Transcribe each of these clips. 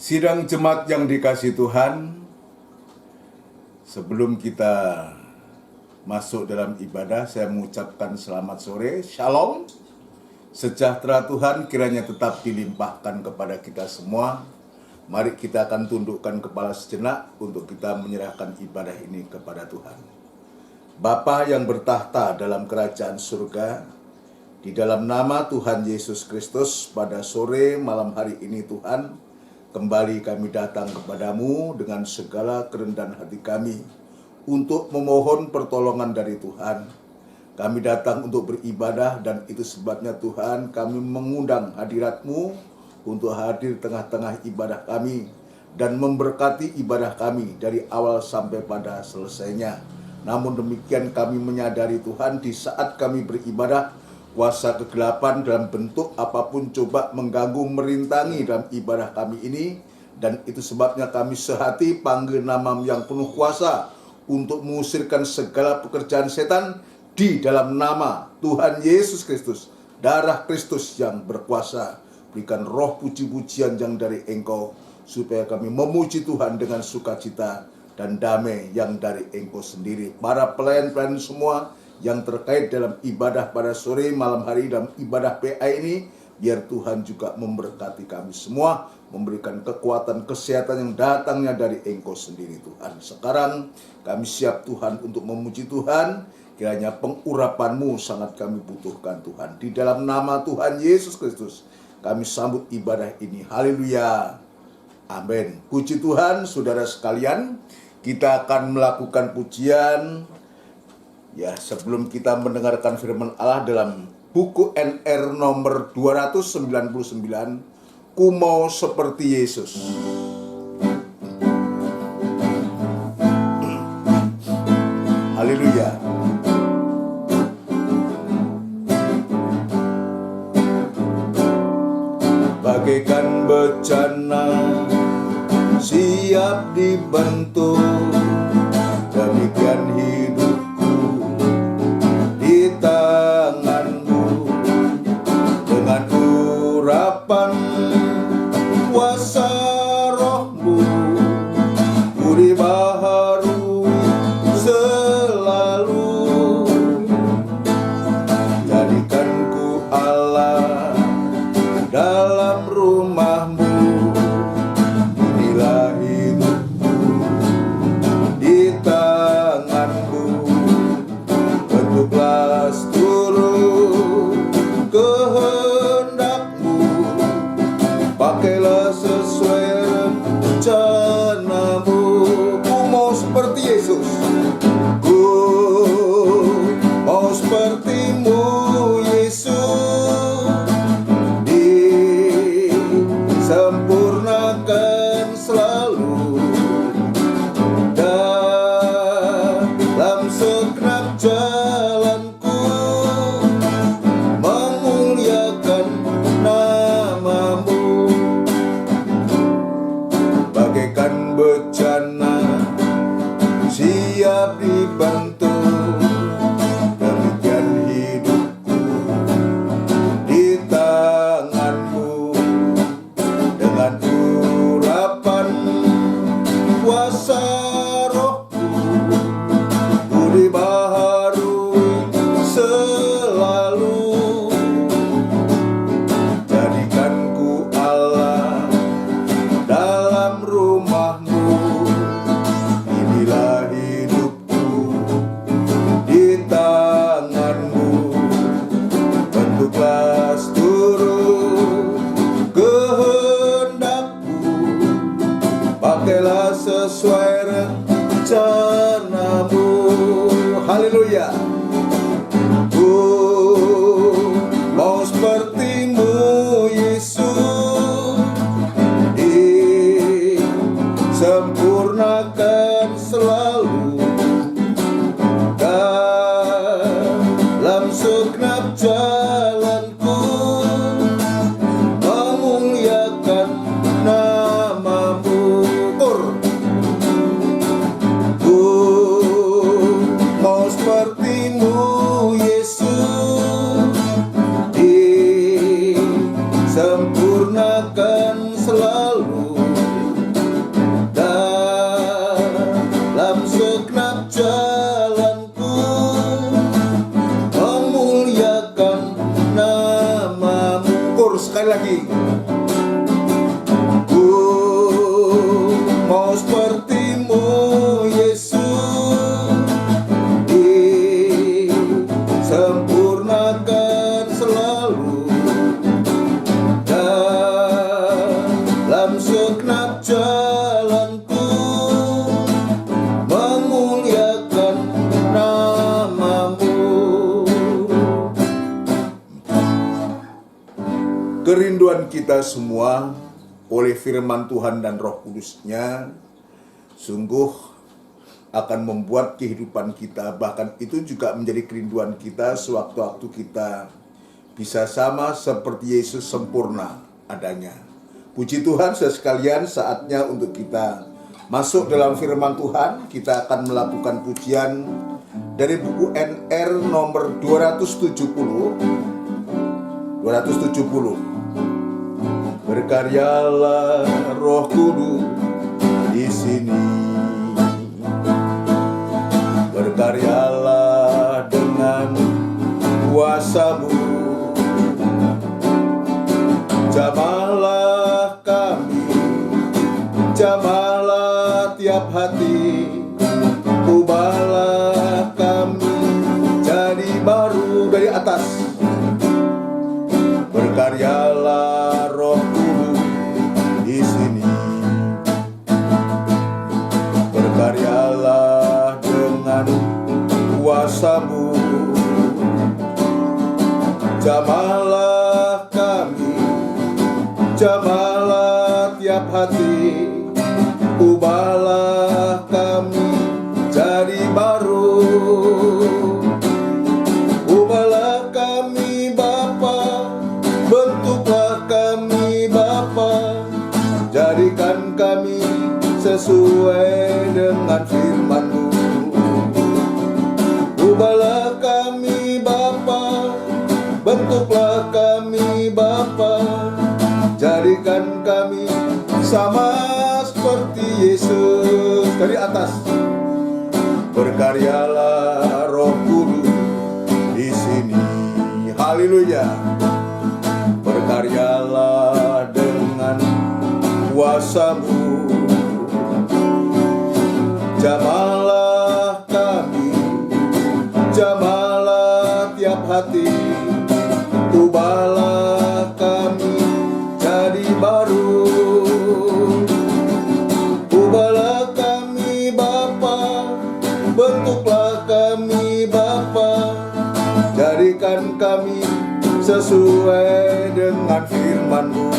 Sidang jemaat yang dikasihi Tuhan, sebelum kita masuk dalam ibadah, saya mengucapkan selamat sore, shalom. Sejahtera Tuhan kiranya tetap dilimpahkan kepada kita semua. Mari kita akan tundukkan kepala sejenak untuk kita menyerahkan ibadah ini kepada Tuhan. Bapa yang bertahta dalam kerajaan surga, di dalam nama Tuhan Yesus Kristus, pada sore malam hari ini Tuhan, kembali kami datang kepadamu dengan segala kerendahan hati kami untuk memohon pertolongan dari Tuhan. Kami datang untuk beribadah dan itu sebabnya Tuhan kami mengundang hadirat-Mu untuk hadir tengah-tengah ibadah kami dan memberkati ibadah kami dari awal sampai pada selesainya. Namun demikian kami menyadari Tuhan di saat kami beribadah, kuasa kegelapan dalam bentuk apapun coba mengganggu, merintangi dalam ibadah kami ini. Dan itu sebabnya kami sehati panggil nama-Mu yang penuh kuasa untuk mengusirkan segala pekerjaan setan di dalam nama Tuhan Yesus Kristus. Darah Kristus yang berkuasa. Berikan roh puji-pujian yang dari Engkau, supaya kami memuji Tuhan dengan sukacita dan damai yang dari Engkau sendiri. Para pelayan-pelayan semua yang terkait dalam ibadah pada sore malam hari dalam ibadah PA ini, biar Tuhan juga memberkati kami semua, memberikan kekuatan kesehatan yang datangnya dari Engkau sendiri Tuhan. Sekarang kami siap Tuhan untuk memuji Tuhan, kiranya pengurapan-Mu sangat kami butuhkan Tuhan. Di dalam nama Tuhan Yesus Kristus kami sambut ibadah ini, haleluya, amin. Puji Tuhan, saudara sekalian, kita akan melakukan pujian. Ya, sebelum kita mendengarkan firman Allah dalam buku NR nomor 299, Ku Mau Seperti Yesus. Haleluya. Bagaikan bejana siap dibentuk, demikian hidupku di tangan-Mu. Dengan urapan kuasa Roh-Mu, ku dibaharui selalu. Jadikanku Allah dalam rumah-Mu, inilah hidupku di tangan-Mu. Bentuklah seluruh kehendak-Mu, pakailah sesuai rencana-Mu. Ku mau seperti Yesus, ku mau seperti-Mu Yesus, disempurnakan selalu dalam segenap jalanku, memuliakan nama-Mu. Bagaikan bejana siap dibentuk, demikian hidupku di tangan-Mu. Dengan urapan kuasa Roh-Mu, ku dibaharui selalu. Jadikanku Allah dalam rumah-Mu, inilah hidupku di tangan-Mu. Bentuklah seluruh kehendak-Mu, pakailah sesuai rencana-Mu. Haleluya. Ku mau seperti-Mu Yesus, disempurnakan selalu dalam segenap jalanku, memuliakan nama-Mu. mau seperti-Mu Yesus, disempurnakan selalu dalam segenap jalanku, memuliakan nama-Mu. Kerinduan kita semua oleh firman Tuhan dan Roh Kudus-Nya sungguh akan membuat kehidupan kita, bahkan itu juga menjadi kerinduan kita sewaktu-waktu kita bisa sama seperti Yesus sempurna adanya. Puji Tuhan, saudara sekalian, saatnya untuk kita masuk dalam firman Tuhan. Kita akan melakukan pujian dari buku NR nomor 270. Berkaryalah Roh Kudus di sini, berkaryalah dengan kuasa-Mu, jamahlah kami, jamahlah tiap hati, ubahlah kami jadi baru dari atas. Berkaryalah Roh Kudus di sini, berkaryalah dengan kuasa-Mu, jamahlah kami, jamahlah tiap hati, ubahlah kami jadi baru. Ubahlah kami Bapa, bentuklah kami Bapa, jadikan kami sesuai dengan firman-Mu. Ubahlah kami Bapa, bentuklah kami Bapa, jadikan kami sama seperti Yesus. Dari atas, berkaryalah Roh Kudus di sini. Haleluya. Berkaryalah dengan kuasa-Mu, jamahlah kami, jamahlah tiap hati, ubahlah kami jadi baru. Ubahlah kami Bapa, bentuklah kami Bapa, jadikan kami sesuai dengan firman-Mu.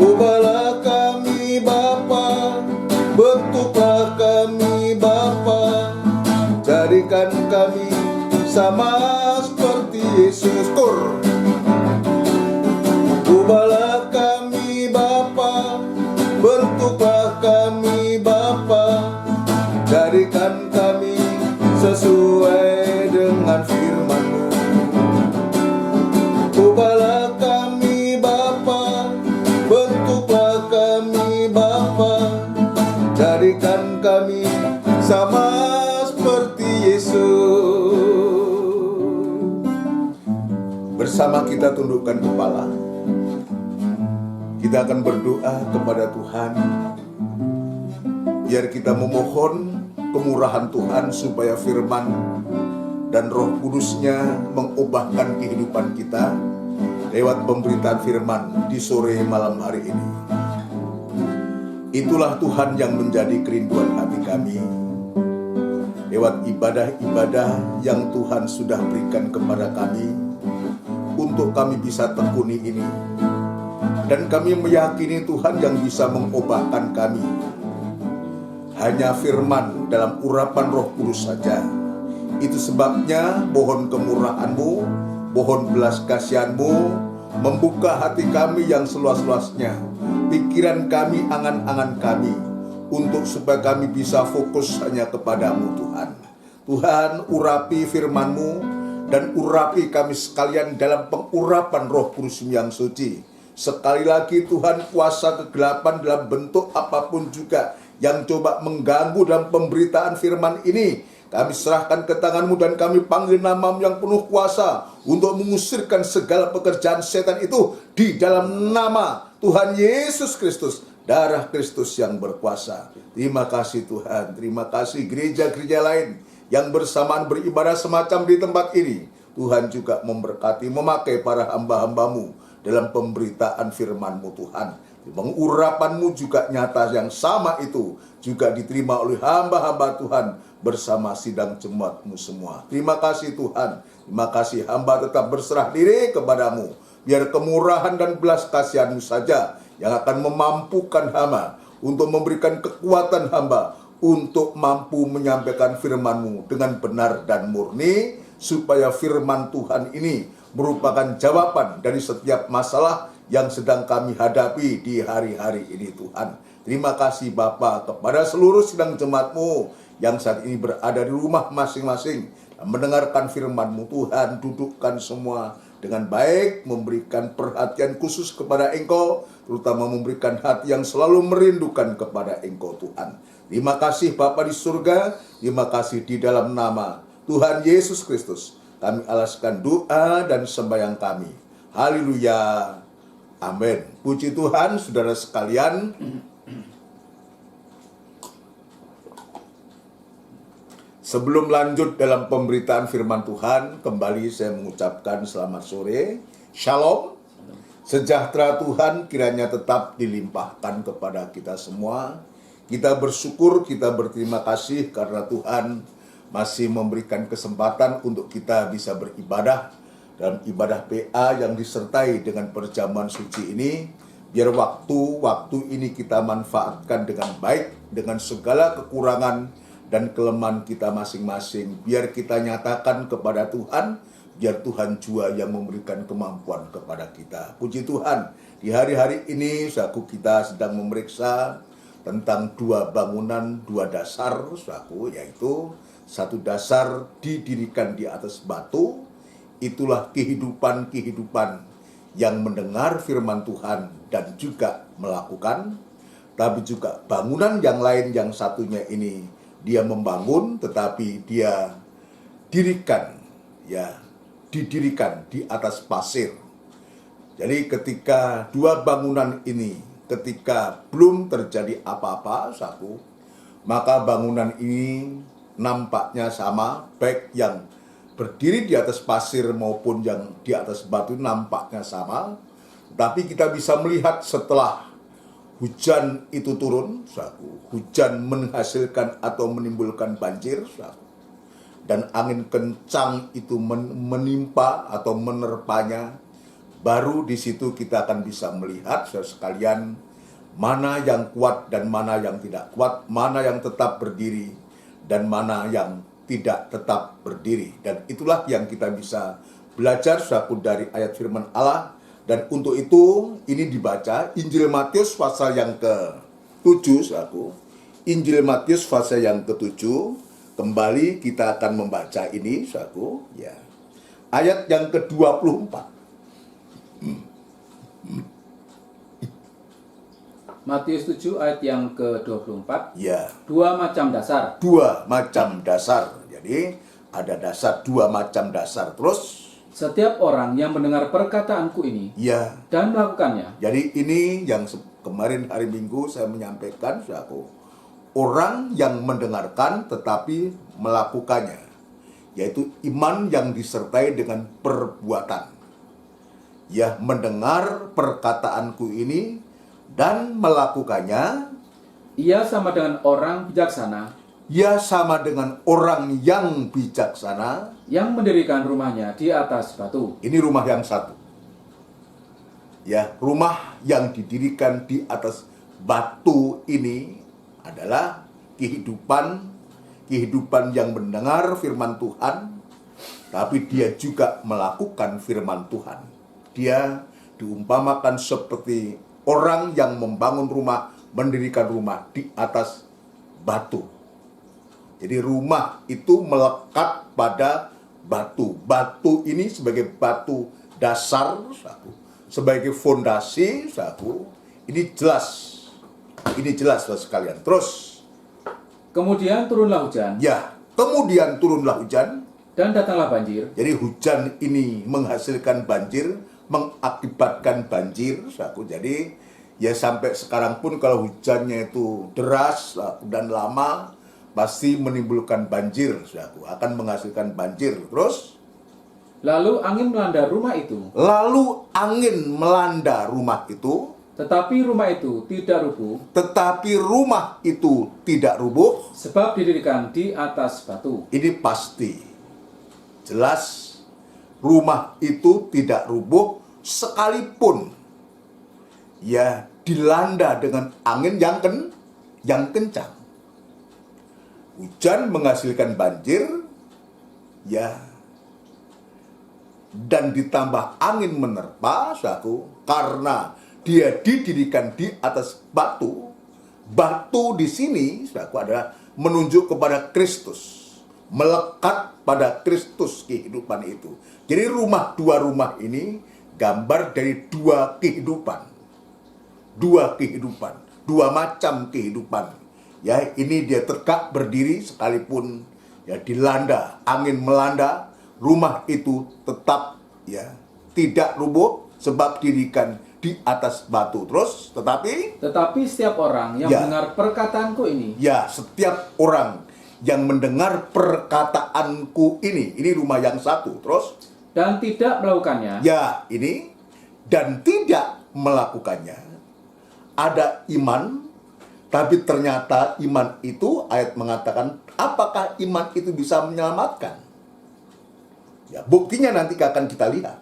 Ubahlah kami Bapa, bentuklah kami Bapa, jadikan kami sama seperti Yesus. Ubahlah kami Bapa, bentuklah kami Bapa, jadikan kami sesuai dengan firman-Mu. Ubahlah kami Bapa, bentuklah kami Bapa, jadikan kami sama seperti Yesus. Bersama kita tundukkan kepala. Kita akan berdoa kepada Tuhan, biar kita memohon kemurahan Tuhan supaya firman dan Roh Kudus-Nya mengubahkan kehidupan kita lewat pemberitaan firman di sore malam hari ini. Itulah Tuhan yang menjadi kerinduan hati kami, lewat ibadah-ibadah yang Tuhan sudah berikan kepada kami, untuk kami bisa tekuni ini. Dan kami meyakini Tuhan yang bisa mengubahkan kami hanya firman dalam urapan Roh Kudus saja. Itu sebabnya mohon kemurahan-Mu, mohon belas kasihan-Mu, membuka hati kami yang seluas-luasnya, pikiran kami, angan-angan kami, untuk supaya kami bisa fokus hanya kepada-Mu Tuhan. Tuhan, urapi firman-Mu dan urapi kami sekalian dalam pengurapan Roh Kudus yang suci. Sekali lagi Tuhan, kuasa kegelapan dalam bentuk apapun juga yang coba mengganggu dalam pemberitaan firman ini, kami serahkan ke tangan-Mu dan kami panggil nama-Mu yang penuh kuasa untuk mengusirkan segala pekerjaan setan itu di dalam nama Tuhan Yesus Kristus. darah Kristus yang berkuasa. Terima kasih Tuhan, terima kasih gereja-gereja lain yang bersamaan beribadah semacam di tempat ini. Tuhan juga memberkati, memakai para hamba-hambamu dalam pemberitaan firman-Mu Tuhan. Pengurapan-Mu juga nyata, yang sama itu juga diterima oleh hamba-hamba Tuhan bersama sidang jemaat-Mu semua. Terima kasih Tuhan, terima kasih hamba tetap berserah diri kepadamu. Biar kemurahan dan belas kasihan-Mu saja yang akan memampukan hamba untuk memberikan kekuatan hamba untuk mampu menyampaikan firman-Mu dengan benar dan murni, supaya firman Tuhan ini merupakan jawaban dari setiap masalah yang sedang kami hadapi di hari-hari ini Tuhan. Terima kasih Bapa kepada seluruh sidang jemaat-Mu yang saat ini berada di rumah masing-masing dan mendengarkan firman-Mu Tuhan. Dudukkan semua dengan baik, memberikan perhatian khusus kepada Engkau, terutama memberikan hati yang selalu merindukan kepada Engkau Tuhan. Terima kasih Bapa di surga, terima kasih di dalam nama Tuhan Yesus Kristus. Kami alaskan doa dan sembahyang kami. Haleluya. Amin. Puji Tuhan, saudara sekalian. Sebelum lanjut dalam pemberitaan firman Tuhan, kembali saya mengucapkan selamat sore. Shalom. Sejahtera Tuhan kiranya tetap dilimpahkan kepada kita semua. Kita bersyukur, kita berterima kasih karena Tuhan masih memberikan kesempatan untuk kita bisa beribadah dalam ibadah PA yang disertai dengan perjamuan suci ini. Biar waktu ini kita manfaatkan dengan baik, dengan segala kekurangan dan kelemahan kita masing-masing. Biar kita nyatakan kepada Tuhan, biar Tuhan juga yang memberikan kemampuan kepada kita. Puji Tuhan, di hari-hari ini saudaraku, kita sedang memeriksa tentang dua bangunan, dua dasar saudaraku, yaitu satu dasar didirikan di atas batu. Itulah kehidupan yang mendengar firman Tuhan dan juga melakukan. Tapi juga bangunan yang lain, yang satunya ini dia membangun, tetapi dia didirikan di atas pasir. Jadi ketika dua bangunan ini, ketika belum terjadi apa-apa, maka bangunan ini nampaknya sama, baik yang berdiri di atas pasir maupun yang di atas batu nampaknya sama. Tapi kita bisa melihat setelah hujan itu turun, hujan menghasilkan atau menimbulkan banjir, dan angin kencang itu menimpa atau menerpanya, baru di situ kita akan bisa melihat, saudara sekalian, mana yang kuat dan mana yang tidak kuat, mana yang tetap berdiri dan mana yang tidak tetap berdiri. Dan itulah yang kita bisa belajar dari ayat firman Allah. Dan untuk itu ini dibaca Injil Matius pasal yang ke-7, Injil Matius pasal yang ke-7. Kembali kita akan membaca ini, ya. Ayat yang ke-24. Matius 7 ayat yang ke-24. Ya. Dua macam dasar. Dua macam dasar. Jadi ada dasar, dua macam dasar. Terus setiap orang yang mendengar perkataanku ini, ya, dan melakukannya. Jadi ini yang kemarin hari Minggu saya menyampaikan, orang yang mendengarkan tetapi melakukannya, yaitu iman yang disertai dengan perbuatan. Ya, mendengar perkataanku ini dan melakukannya, ia sama dengan orang bijaksana. Ia sama dengan orang yang bijaksana yang mendirikan rumahnya di atas batu. Ini rumah yang satu. Ya, rumah yang didirikan di atas batu ini adalah kehidupan yang mendengar firman Tuhan, tapi dia juga melakukan firman Tuhan. Dia diumpamakan seperti orang yang membangun rumah, mendirikan rumah di atas batu. Jadi rumah itu melekat pada batu. Batu ini sebagai batu dasar, sebagai fondasi, ini jelas. Ini jelas, sekalian. Terus. Kemudian turunlah hujan. Ya, kemudian turunlah hujan. Dan datanglah banjir. Jadi hujan ini menghasilkan banjir, mengakibatkan banjir. Jadi Ya sampai sekarang pun kalau hujannya itu deras dan lama, pasti menimbulkan banjir, saudaraku, akan menghasilkan banjir. Terus, Lalu angin melanda rumah itu, lalu angin melanda rumah itu, tetapi rumah itu tidak rubuh, tetapi rumah itu tidak rubuh. sebab didirikan di atas batu. Ini pasti, jelas, rumah itu tidak rubuh sekalipun ya dilanda dengan angin yang kencang. Hujan menghasilkan banjir, ya, dan ditambah angin menerpa, saudaraku, karena dia didirikan di atas batu. Batu di sini, saudaraku, adalah menunjuk kepada Kristus, melekat pada Kristus kehidupan itu. Jadi dua rumah ini gambar dari dua kehidupan, dua macam kehidupan. Ya, ini dia tegak berdiri sekalipun ya dilanda, angin melanda, rumah itu tetap ya tidak rubuh sebab didirikan di atas batu. Terus, Tetapi setiap orang yang Ya. mendengar perkataanku ini, ya, setiap orang yang mendengar perkataanku ini rumah yang satu. Terus, dan tidak melakukannya, ya, ini dan tidak melakukannya. Ada iman, tapi ternyata iman itu, ayat mengatakan, apakah iman itu bisa menyelamatkan? Ya, buktinya nanti akan kita lihat.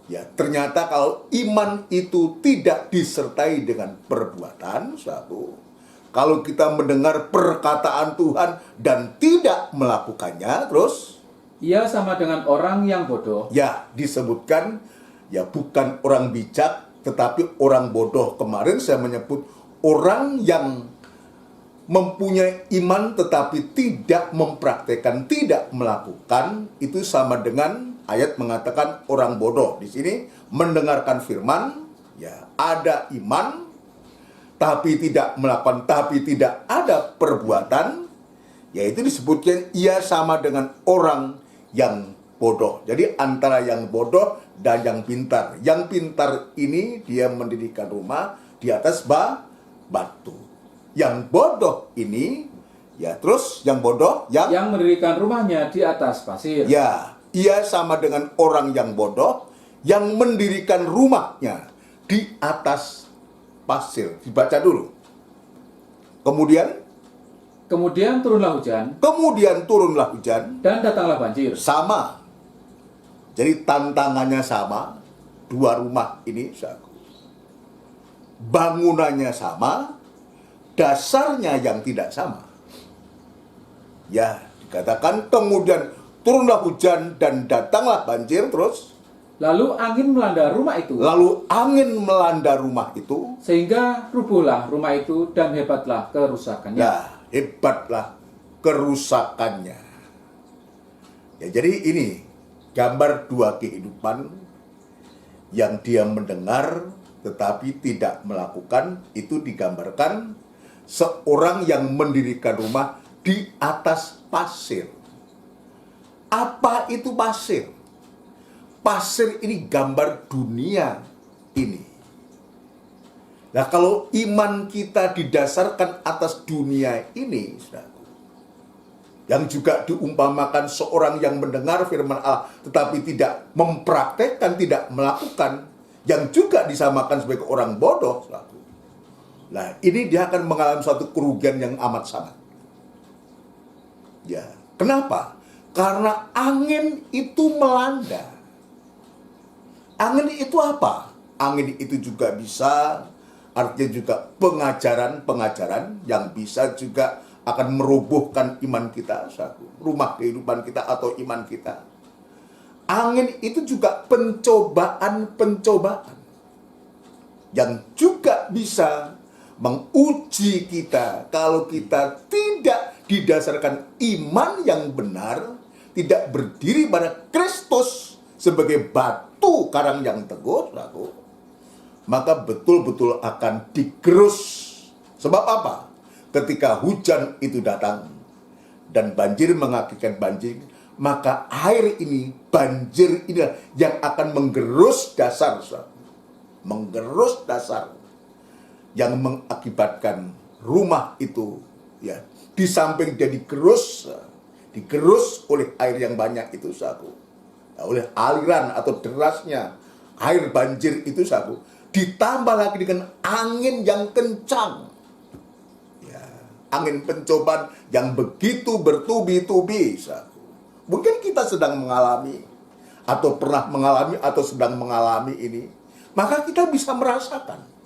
Ya, ternyata kalau iman itu tidak disertai dengan perbuatan, kalau kita mendengar perkataan Tuhan dan tidak melakukannya, terus, ia sama dengan orang yang bodoh, ya, disebutkan, ya, bukan orang bijak, tetapi orang bodoh. Kemarin saya menyebut orang yang mempunyai iman tetapi tidak mempraktekkan, tidak melakukan, itu sama dengan ayat mengatakan orang bodoh. Di sini mendengarkan firman, ya, ada iman tapi tidak melakukan, tapi tidak ada perbuatan, yaitu disebutkan ia sama dengan orang yang bodoh. Jadi antara yang bodoh dan yang pintar. Yang pintar ini dia mendirikan rumah di atas batu. Yang bodoh ini, ya, terus yang bodoh yang mendirikan rumahnya di atas pasir. ya, ia sama dengan orang yang bodoh yang mendirikan rumahnya di atas pasir. Dibaca dulu. Kemudian turunlah hujan, dan datanglah banjir. sama. Jadi tantangannya sama, dua rumah ini, bangunannya sama, dasarnya yang tidak sama. Ya, dikatakan kemudian turunlah hujan dan datanglah banjir. Terus, Lalu angin melanda rumah itu, sehingga rubuhlah rumah itu dan hebatlah kerusakannya. ya, hebatlah kerusakannya. Ya, jadi ini gambar dua kehidupan yang dia mendengar tetapi tidak melakukan. Itu digambarkan seorang yang mendirikan rumah di atas pasir. Apa itu pasir? Pasir ini gambar dunia ini. Nah, kalau iman kita didasarkan atas dunia ini, saudaraku, yang juga diumpamakan seorang yang mendengar firman Allah tetapi tidak mempraktekkan, tidak melakukan, yang juga disamakan sebagai orang bodoh, saudaraku. Nah, ini dia akan mengalami suatu kerugian yang amat sangat. Ya, kenapa? Karena angin itu melanda. Angin itu apa? Angin itu juga bisa, artinya juga pengajaran yang bisa juga akan merobohkan iman kita, rumah kehidupan kita atau iman kita. Angin itu juga pencobaan yang juga bisa menguji kita kalau kita tidak didasarkan iman yang benar, tidak berdiri pada Kristus sebagai batu karang yang teguh, maka betul-betul akan digerus. Sebab apa? Ketika hujan itu datang dan banjir mengakibatkan banjir, maka air ini, banjir ini yang akan menggerus dasar, menggerus dasar, yang mengakibatkan rumah itu ya di samping dia digerus oleh air yang banyak itu saku, oleh aliran atau derasnya air banjir itu saku, ditambah lagi dengan angin yang kencang, ya, angin pencobaan yang begitu bertubi-tubi saku. Mungkin kita sedang mengalami atau pernah mengalami atau sedang mengalami ini, maka kita bisa merasakan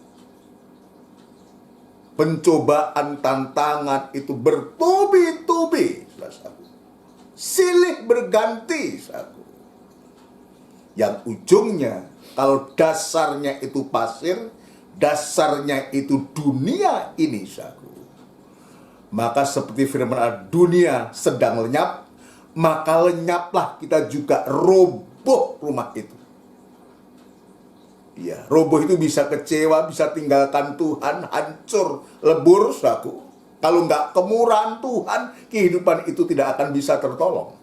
pencobaan, tantangan itu bertubi-tubi, silih berganti, yang ujungnya kalau dasarnya itu pasir, dasarnya itu dunia ini, maka seperti firman Allah, dunia sedang lenyap, maka lenyaplah kita juga, roboh rumah itu. Ya, roboh itu bisa kecewa, bisa tinggalkan Tuhan, hancur, lebur, Kalau nggak kemurahan Tuhan, kehidupan itu tidak akan bisa tertolong.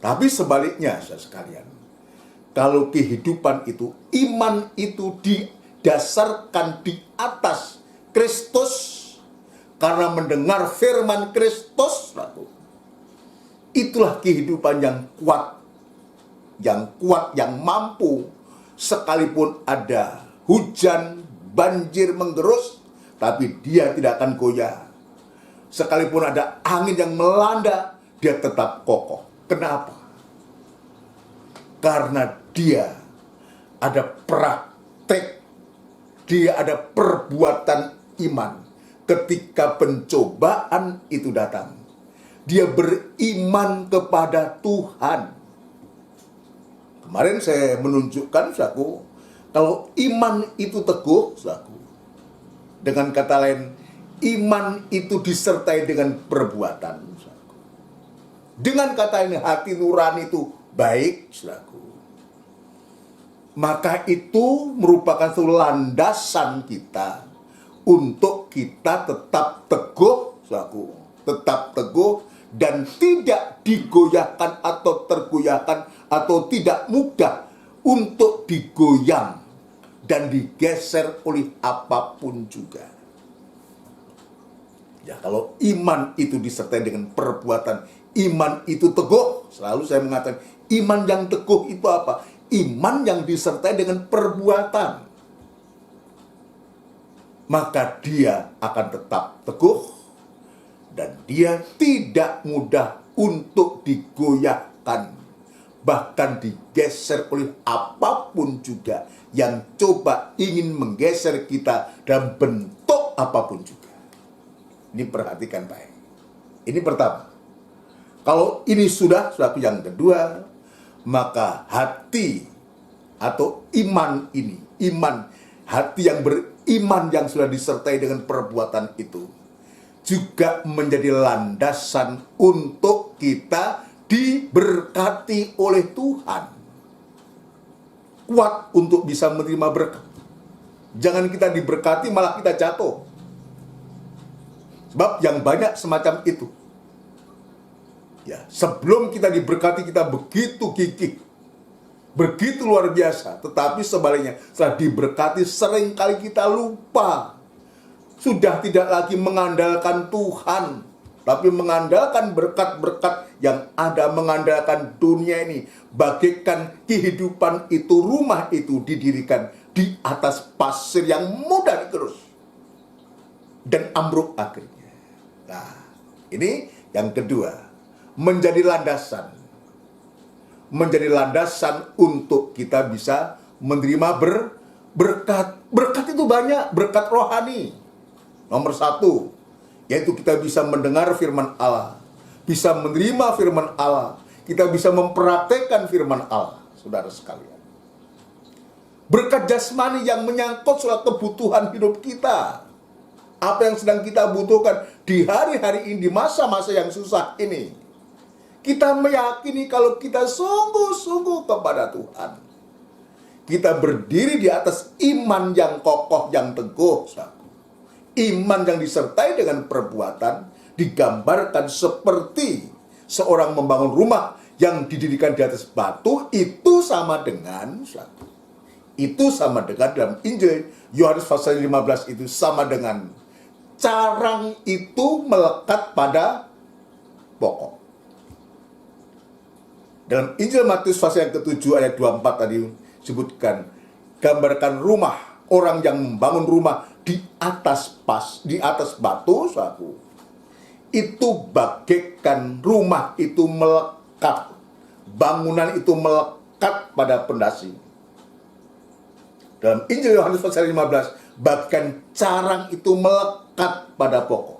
Tapi sebaliknya, saudara sekalian, kalau kehidupan itu, iman itu didasarkan di atas Kristus, karena mendengar firman Kristus, itulah kehidupan yang kuat, yang mampu, sekalipun ada hujan, banjir menggerus, tapi dia tidak akan goyah. Sekalipun ada angin yang melanda, dia tetap kokoh. Kenapa? Karena dia ada praktek, dia ada perbuatan iman. Ketika pencobaan itu datang, dia beriman kepada Tuhan. Kemarin saya menunjukkan, kalau iman itu teguh, dengan kata lain, iman itu disertai dengan perbuatan. Dengan kata ini, hati nurani itu baik, maka itu merupakan suatu landasan kita untuk kita tetap teguh, tetap teguh dan tidak digoyahkan atau tergoyahkan atau tidak mudah untuk digoyang dan digeser oleh apapun juga. Ya, kalau iman itu disertai dengan perbuatan, iman itu teguh. Selalu saya mengatakan, iman yang teguh itu apa? Iman yang disertai dengan perbuatan. Maka dia akan tetap teguh dan dia tidak mudah untuk digoyahkan, bahkan digeser oleh apapun juga yang coba ingin menggeser kita dalam bentuk apapun juga. Ini perhatikan baik. Ini pertama. Kalau ini sudah yang kedua, maka hati atau iman ini, hati yang beriman yang sudah disertai dengan perbuatan itu, juga menjadi landasan untuk kita diberkati oleh Tuhan. Kuat untuk bisa menerima berkat. Jangan kita diberkati malah kita jatuh. Sebab yang banyak semacam itu. Ya, sebelum kita diberkati kita begitu gigih, begitu luar biasa. Tetapi sebaliknya, setelah diberkati seringkali kita lupa. Sudah tidak lagi mengandalkan Tuhan, tapi mengandalkan berkat-berkat yang ada, mengandalkan dunia ini. Bagaikan kehidupan itu, rumah itu didirikan di atas pasir yang mudah digerus dan ambruk akhirnya. Nah, ini yang kedua, menjadi landasan untuk kita bisa menerima berkat. Berkat itu banyak, berkat rohani. Nomor satu, yaitu kita bisa mendengar firman Allah, bisa menerima firman Allah, kita bisa mempraktekkan firman Allah, saudara sekalian. Berkat jasmani yang menyangkut soal kebutuhan hidup kita. Apa yang sedang kita butuhkan di hari-hari ini, di masa-masa yang susah ini. Kita meyakini kalau kita sungguh-sungguh kepada Tuhan, kita berdiri di atas iman yang kokoh, yang teguh. Iman yang disertai dengan perbuatan digambarkan seperti seorang membangun rumah yang didirikan di atas batu, itu sama dengan itu sama dengan dalam Injil Yohanes pasal 15 itu sama dengan carang itu melekat pada pokok. Dalam Injil Matius pasal yang ke-7 ayat 24 tadi sebutkan, gambarkan rumah, orang yang membangun rumah di atas batu, saudaraku. Itu bagaikan rumah itu melekat, bangunan itu melekat pada pondasi. Dalam Injil Yohanes pasal 15, bahkan carang itu melekat pada pokok.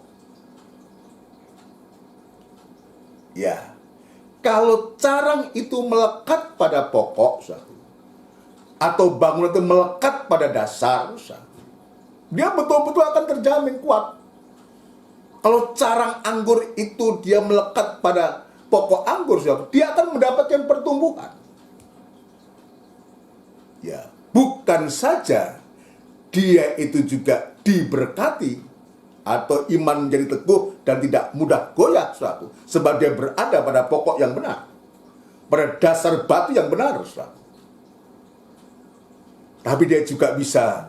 Ya, kalau carang itu melekat pada pokok, atau bangunan itu melekat pada dasar, dia betul-betul akan terjamin kuat. Kalau carang anggur itu dia melekat pada pokok anggur, dia akan mendapatkan pertumbuhan. Ya, bukan saja dia itu juga diberkati atau iman menjadi teguh dan tidak mudah goyah, sebab dia berada pada pokok yang benar, pada dasar batu yang benar, Tapi dia juga bisa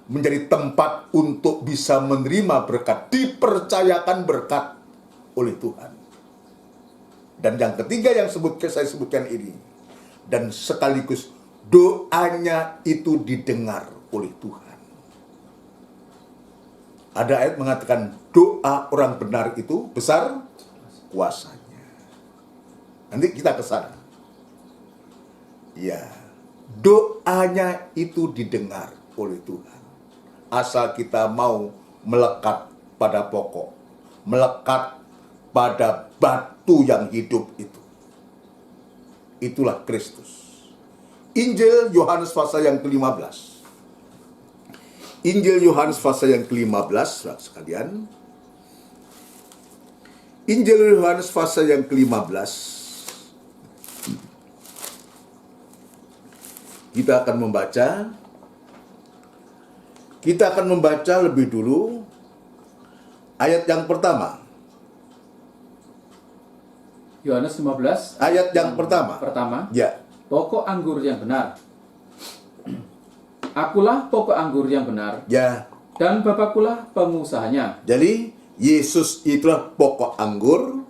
menjadi tempat untuk bisa menerima berkat, dipercayakan berkat oleh Tuhan. Dan yang ketiga yang saya sebutkan ini, dan sekaligus doanya itu didengar oleh Tuhan. Ada ayat mengatakan doa orang benar itu besar kuasanya. Nanti kita ke sana. Ya, doanya itu didengar oleh Tuhan. Asal kita mau melekat pada pokok, melekat pada batu yang hidup itu. Itulah Kristus. Injil Yohanes pasal yang ke-15. Injil Yohanes pasal yang ke-15, saudara sekalian. Injil Yohanes pasal yang ke-15. Kita akan membaca lebih dulu ayat yang pertama. Yohanes 15 Ayat yang pertama. Ya. Pokok anggur yang benar. Akulah pokok anggur yang benar. Ya. Dan Bapakkulah pengusahanya. Jadi Yesus itulah pokok anggur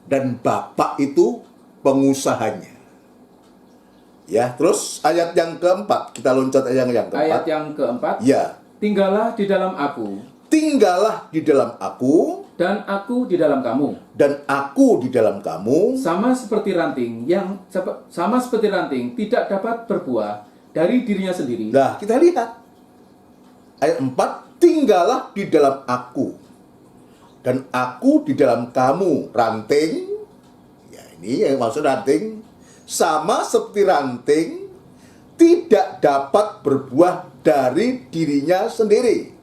dan Bapa itu pengusahanya. Ya, terus ayat yang keempat. Kita loncat ayat yang keempat. Ayat yang keempat. Ya. Tinggallah di dalam aku. Tinggallah di dalam aku. Dan aku di dalam kamu. Dan aku di dalam kamu. Sama seperti ranting tidak dapat berbuah dari dirinya sendiri. Nah, kita lihat. Ayat 4, tinggallah di dalam aku. Dan aku di dalam kamu. Ranting. Ya, ini yang maksud ranting. Sama seperti ranting tidak dapat berbuah dari dirinya sendiri.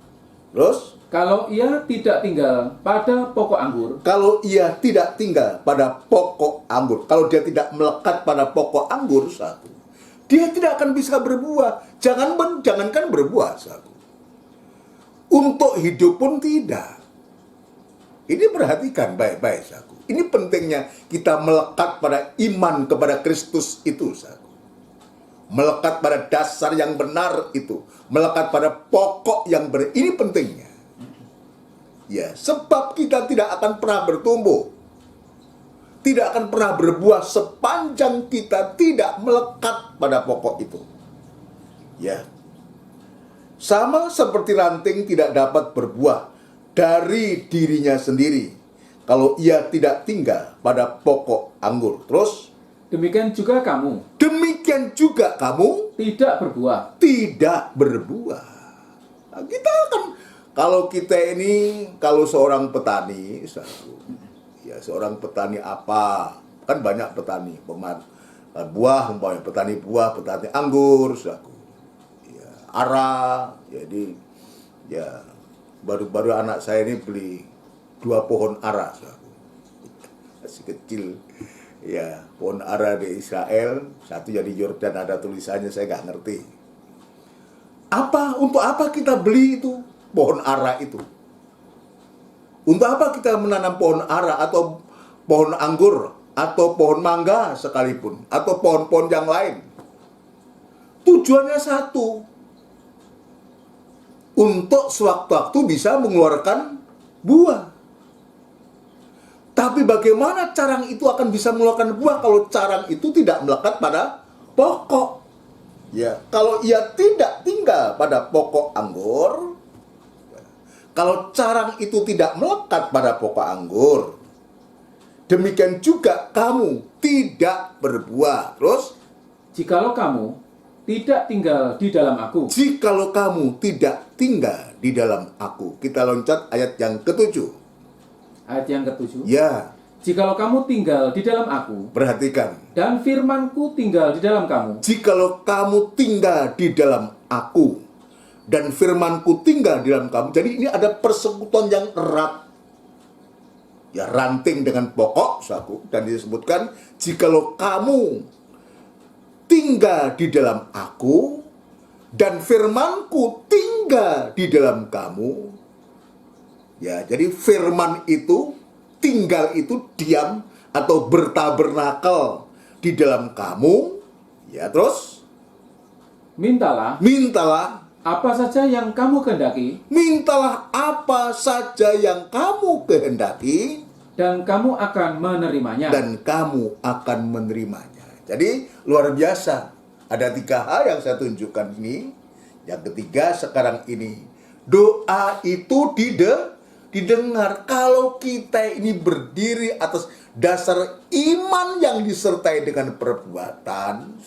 Terus? Kalau ia tidak tinggal pada pokok anggur. Kalau ia tidak tinggal pada pokok anggur. Kalau dia tidak melekat pada pokok anggur, dia tidak akan bisa berbuah. Jangankan berbuah, untuk hidup pun tidak. Ini perhatikan baik-baik, Ini pentingnya kita melekat pada iman kepada Kristus itu, melekat pada dasar yang benar itu, melekat pada pokok yang benar. Ini pentingnya. Ya, sebab kita tidak akan pernah bertumbuh, tidak akan pernah berbuah sepanjang kita tidak melekat pada pokok itu. Ya, sama seperti ranting tidak dapat berbuah dari dirinya sendiri kalau ia tidak tinggal pada pokok anggur. Terus, demikian juga kamu tidak berbuah. Nah, kita akan, kalau seorang petani, ya seorang petani apa, kan banyak petani, buah, umpamanya petani buah, petani anggur, ya, ara, jadi ya baru-baru anak saya ini beli 2 pohon ara, masih kecil, ya pohon ara di Israel, satu jadi Yordan, ada tulisannya saya nggak ngerti. Untuk apa kita beli itu? Pohon ara itu. Untuk apa kita menanam pohon ara atau pohon anggur atau pohon mangga sekalipun atau pohon-pohon yang lain? tujuannya satu. Untuk sewaktu-waktu bisa mengeluarkan buah. Tapi bagaimana carang itu akan bisa mengeluarkan buah kalau carang itu tidak melekat pada pokok? Ya, kalau ia tidak tinggal pada pokok anggur, kalau carang itu tidak melekat pada pokok anggur, demikian juga kamu tidak berbuah. Terus, Jikalau kamu tidak tinggal di dalam aku, jikalau kamu tidak tinggal di dalam aku. Kita loncat ayat yang ketujuh. ayat yang ketujuh. Ya, Jikalau kamu tinggal di dalam aku, perhatikan. dan firmanku tinggal di dalam kamu, Jikalau kamu tinggal di dalam aku, dan firmanku tinggal di dalam kamu. Jadi ini ada persekutuan yang erat. Ya, ranting dengan pokok, saku. Dan disebutkan, jikalau kamu tinggal di dalam aku, dan firmanku tinggal di dalam kamu. Ya, jadi firman itu, tinggal itu diam atau bertabernakel di dalam kamu. Ya, terus mintalah mintalah, apa saja yang kamu kehendaki, mintalah apa saja yang kamu kehendaki, dan kamu akan menerimanya. dan kamu akan menerimanya. Jadi luar biasa. Ada 3 hal yang saya tunjukkan ini. Yang ketiga sekarang ini, doa itu didengar kalau kita ini berdiri atas dasar iman yang disertai dengan perbuatan.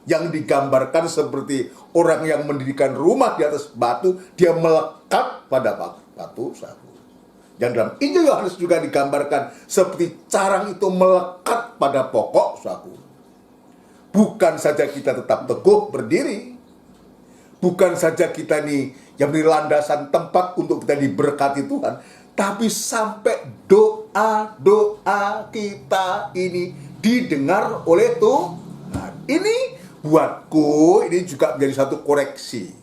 Yang digambarkan seperti orang yang mendirikan rumah di atas batu, dia melekat pada batu. Yang dalam Injil Yohanes juga digambarkan seperti carang itu melekat pada pokok. Bukan saja kita tetap teguh berdiri, bukan saja kita nih yang menjadi landasan tempat untuk kita diberkati Tuhan, tapi sampai doa-doa kita ini didengar oleh Tuhan. Ini buatku, ini juga menjadi satu koreksi.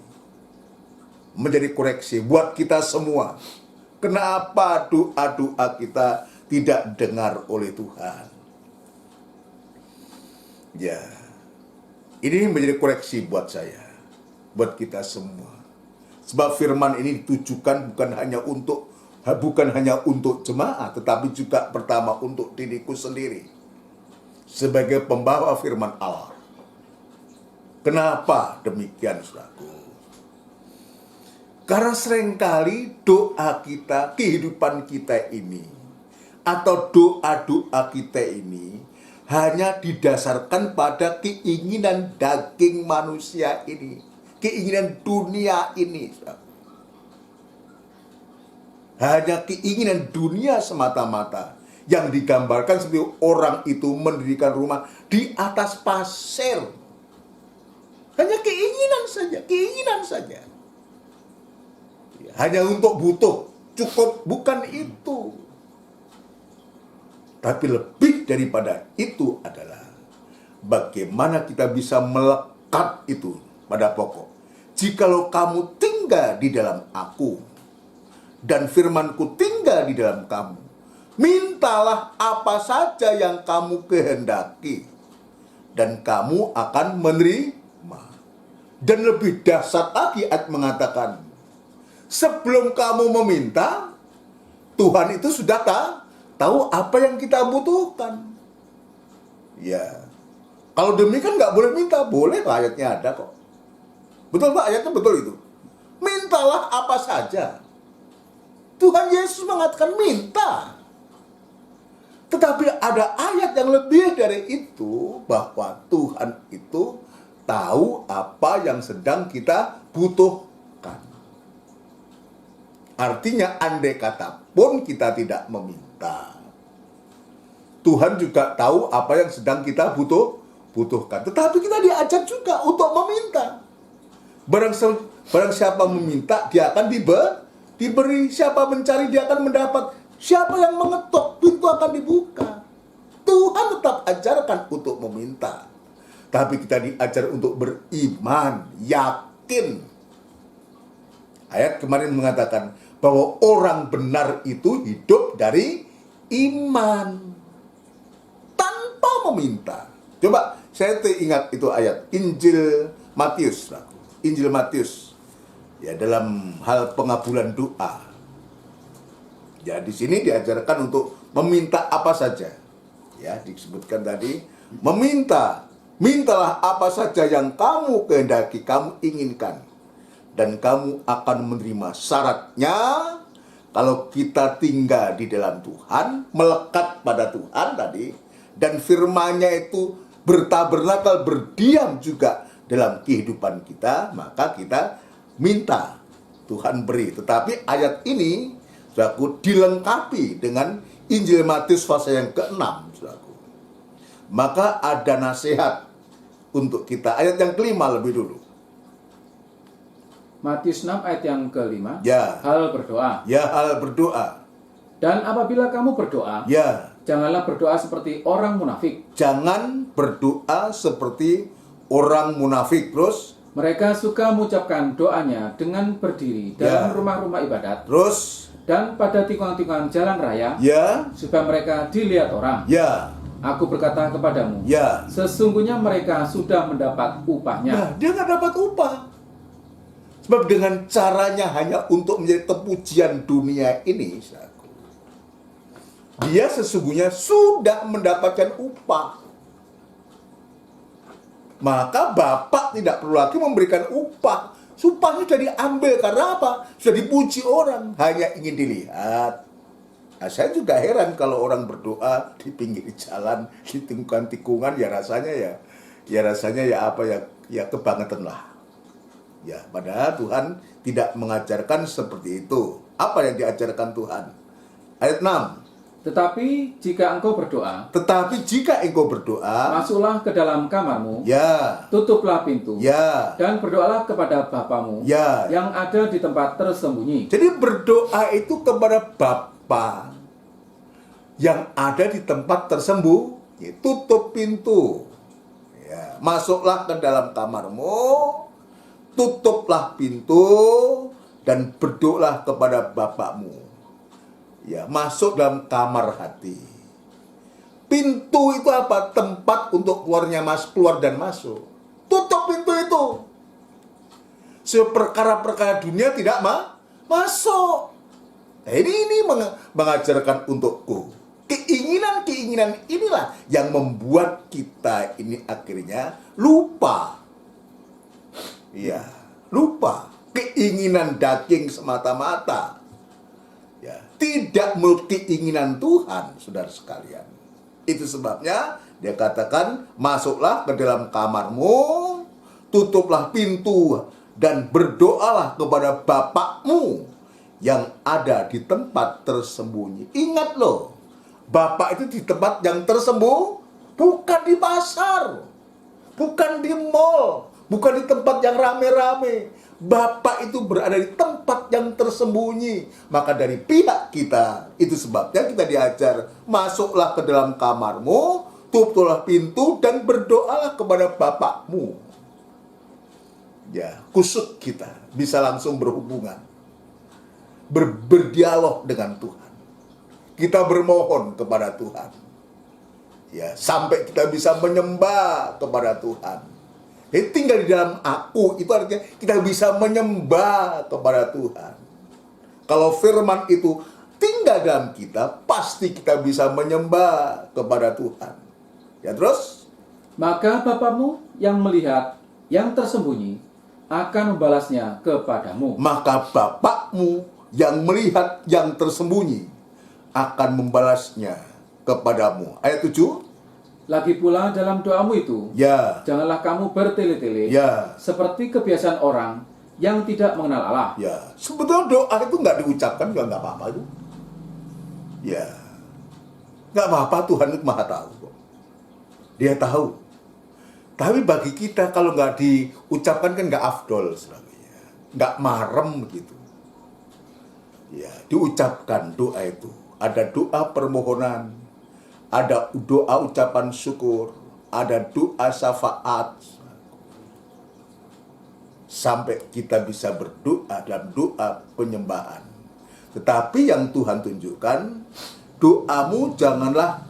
Menjadi koreksi buat kita semua. Kenapa doa-doa kita tidak dengar oleh Tuhan? Ya, ini menjadi koreksi buat saya, buat kita semua. Sebab firman ini ditujukan bukan hanya untuk jemaat, tetapi juga pertama untuk diriku sendiri sebagai pembawa firman Allah. Kenapa demikian, saudaraku? Karena seringkali doa kita, kehidupan kita ini, atau doa-doa kita ini hanya didasarkan pada keinginan daging manusia ini, keinginan dunia ini. Hanya keinginan dunia semata-mata yang digambarkan seperti orang itu mendirikan rumah di atas pasir. Hanya keinginan saja. Hanya untuk butuh, cukup, bukan itu. Tapi lebih daripada itu adalah bagaimana kita bisa melekat itu pada pokok. Jikalau kamu tinggal di dalam aku, dan firmanku tinggal di dalam kamu, mintalah apa saja yang kamu kehendaki, dan kamu akan menerima. Dan lebih dahsyat lagi ayat mengatakan, sebelum kamu meminta, Tuhan itu sudah tahu apa yang kita butuhkan. Ya, kalau demikian nggak boleh minta, boleh lah, ayatnya ada kok. Betul Pak, ayatnya betul itu. Mintalah apa saja. Tuhan Yesus mengatakan minta. Tetapi ada ayat yang lebih dari itu, bahwa Tuhan itu tahu apa yang sedang kita butuhkan. Artinya andai kata pun kita tidak meminta, Tuhan juga tahu apa yang sedang kita butuhkan. Tetapi kita diajar juga untuk meminta. Barang siapa meminta, dia akan diberi. Siapa mencari, dia akan mendapat. Siapa yang mengetuk, pintu akan dibuka. Tuhan tetap ajarkan untuk meminta. Tapi kita diajar untuk beriman, yakin. Ayat kemarin mengatakan bahwa orang benar itu hidup dari iman tanpa meminta. Coba Saya ingat itu ayat Injil Matius, saudaraku. Injil Matius. Ya, dalam hal pengabulan doa. Ya, di sini diajarkan untuk meminta apa saja. Ya, disebutkan tadi, mintalah apa saja yang kamu kehendaki, kamu inginkan, dan kamu akan menerima. Syaratnya, kalau kita tinggal di dalam Tuhan, melekat pada Tuhan tadi, dan firman-Nya itu bertabernakal, berdiam juga dalam kehidupan kita, maka kita minta, Tuhan beri. Tetapi ayat ini, saudaraku, dilengkapi dengan Injil Matius pasal yang ke-6, saudaraku. Maka ada nasihat untuk kita. Ayat yang kelima lebih dulu. Matius 6 ayat yang kelima. Ya. Hal berdoa. Ya, hal berdoa. Dan apabila kamu berdoa, Ya. janganlah berdoa seperti orang munafik. Jangan berdoa seperti orang munafik. Terus? Mereka suka mengucapkan doanya dengan berdiri dalam rumah-rumah ibadat Terus? dan pada tikungan-tikungan jalan raya, Ya. supaya mereka dilihat orang. Ya. Aku berkata kepadamu, Ya. sesungguhnya mereka sudah mendapat upahnya. Nah, dia nggak dapat upah. Sebab dengan caranya hanya untuk menjadi terpujian dunia ini, saudaraku, dia sesungguhnya sudah mendapatkan upah. Maka Bapak tidak perlu lagi memberikan upah. Upahnya sudah diambil karena apa? Sudah dipuji orang, hanya ingin dilihat. Nah, saya juga heran kalau orang berdoa di pinggir jalan, di tikungan-tikungan, ya rasanya kebangetan lah. Ya, padahal Tuhan tidak mengajarkan seperti itu. Apa yang diajarkan Tuhan? Ayat 6. Tetapi jika engkau berdoa, masuklah ke dalam kamarmu, ya, tutuplah pintu, ya, dan berdoalah kepada Bapamu ya, yang ada di tempat tersembunyi. Jadi berdoa itu kepada Bapa yang ada di tempat tersembunyi. Tutup pintu. Ya, masuklah ke dalam kamarmu, tutuplah pintu, dan berdoalah kepada Bapamu. Ya, masuk dalam kamar hati. Pintu itu apa? Tempat untuk keluar dan masuk. Tutup pintu itu. Perkara-perkara dunia tidak masuk. Nah, ini mengajarkan untukku. Keinginan-keinginan inilah yang membuat kita ini akhirnya lupa. Ya, lupa. Keinginan daging semata-mata. Ya, tidak keinginan Tuhan, saudara sekalian. Itu sebabnya dia katakan, masuklah ke dalam kamarmu, tutuplah pintu, dan berdoalah kepada Bapakmu yang ada di tempat tersembunyi. Ingat loh, Bapak itu di tempat yang tersembunyi, bukan di pasar, bukan di mall, bukan di tempat yang rame-rame. Bapak itu berada di tempat yang tersembunyi. Maka dari pihak kita, itu sebabnya kita diajar, masuklah ke dalam kamarmu, tutuplah pintu, dan berdoalah kepada Bapakmu. Ya, kusuk kita bisa langsung berhubungan, berdialog dengan Tuhan. Kita bermohon kepada Tuhan. Ya, sampai kita bisa menyembah kepada Tuhan. Jadi tinggal di dalam aku, itu artinya kita bisa menyembah kepada Tuhan. Kalau firman itu tinggal dalam kita, pasti kita bisa menyembah kepada Tuhan. Ya, terus? Maka Bapamu yang melihat yang tersembunyi akan membalasnya kepadamu. Maka Bapakmu yang melihat yang tersembunyi akan membalasnya kepadamu. Ayat 7. Lagi pula dalam doamu itu, Ya, janganlah kamu bertele-tele, ya, seperti kebiasaan orang yang tidak mengenal Allah. ya. Sebetulnya doa itu nggak diucapkan juga nggak apa-apa itu. Ya, nggak apa-apa, Tuhan itu maha tahu kok. Dia tahu. Tapi bagi kita kalau nggak diucapkan kan nggak afdol, sebenarnya. Nggak marem gitu. Ya, diucapkan doa itu. Ada doa permohonan, ada doa ucapan syukur, ada doa syafaat. Sampai kita bisa berdoa dalam doa penyembahan. Tetapi yang Tuhan tunjukkan, doamu janganlah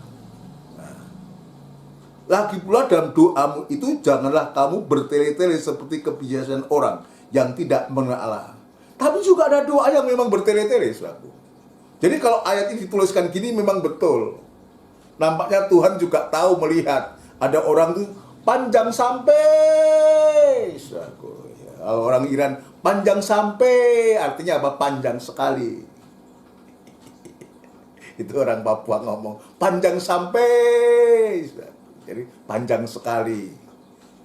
Lagi pula dalam doamu itu janganlah kamu bertele-tele seperti kebiasaan orang yang tidak mengenal Allah. Tapi juga ada doa yang memang bertele-tele, saudaraku. Jadi kalau ayat ini dituliskan gini memang betul. Nampaknya Tuhan juga tahu melihat ada orang tuh panjang sampai, saudaraku. Ya, orang Iran panjang sampai artinya apa? Panjang sekali. Itu orang Papua ngomong panjang sampai, saudaraku. Jadi panjang sekali.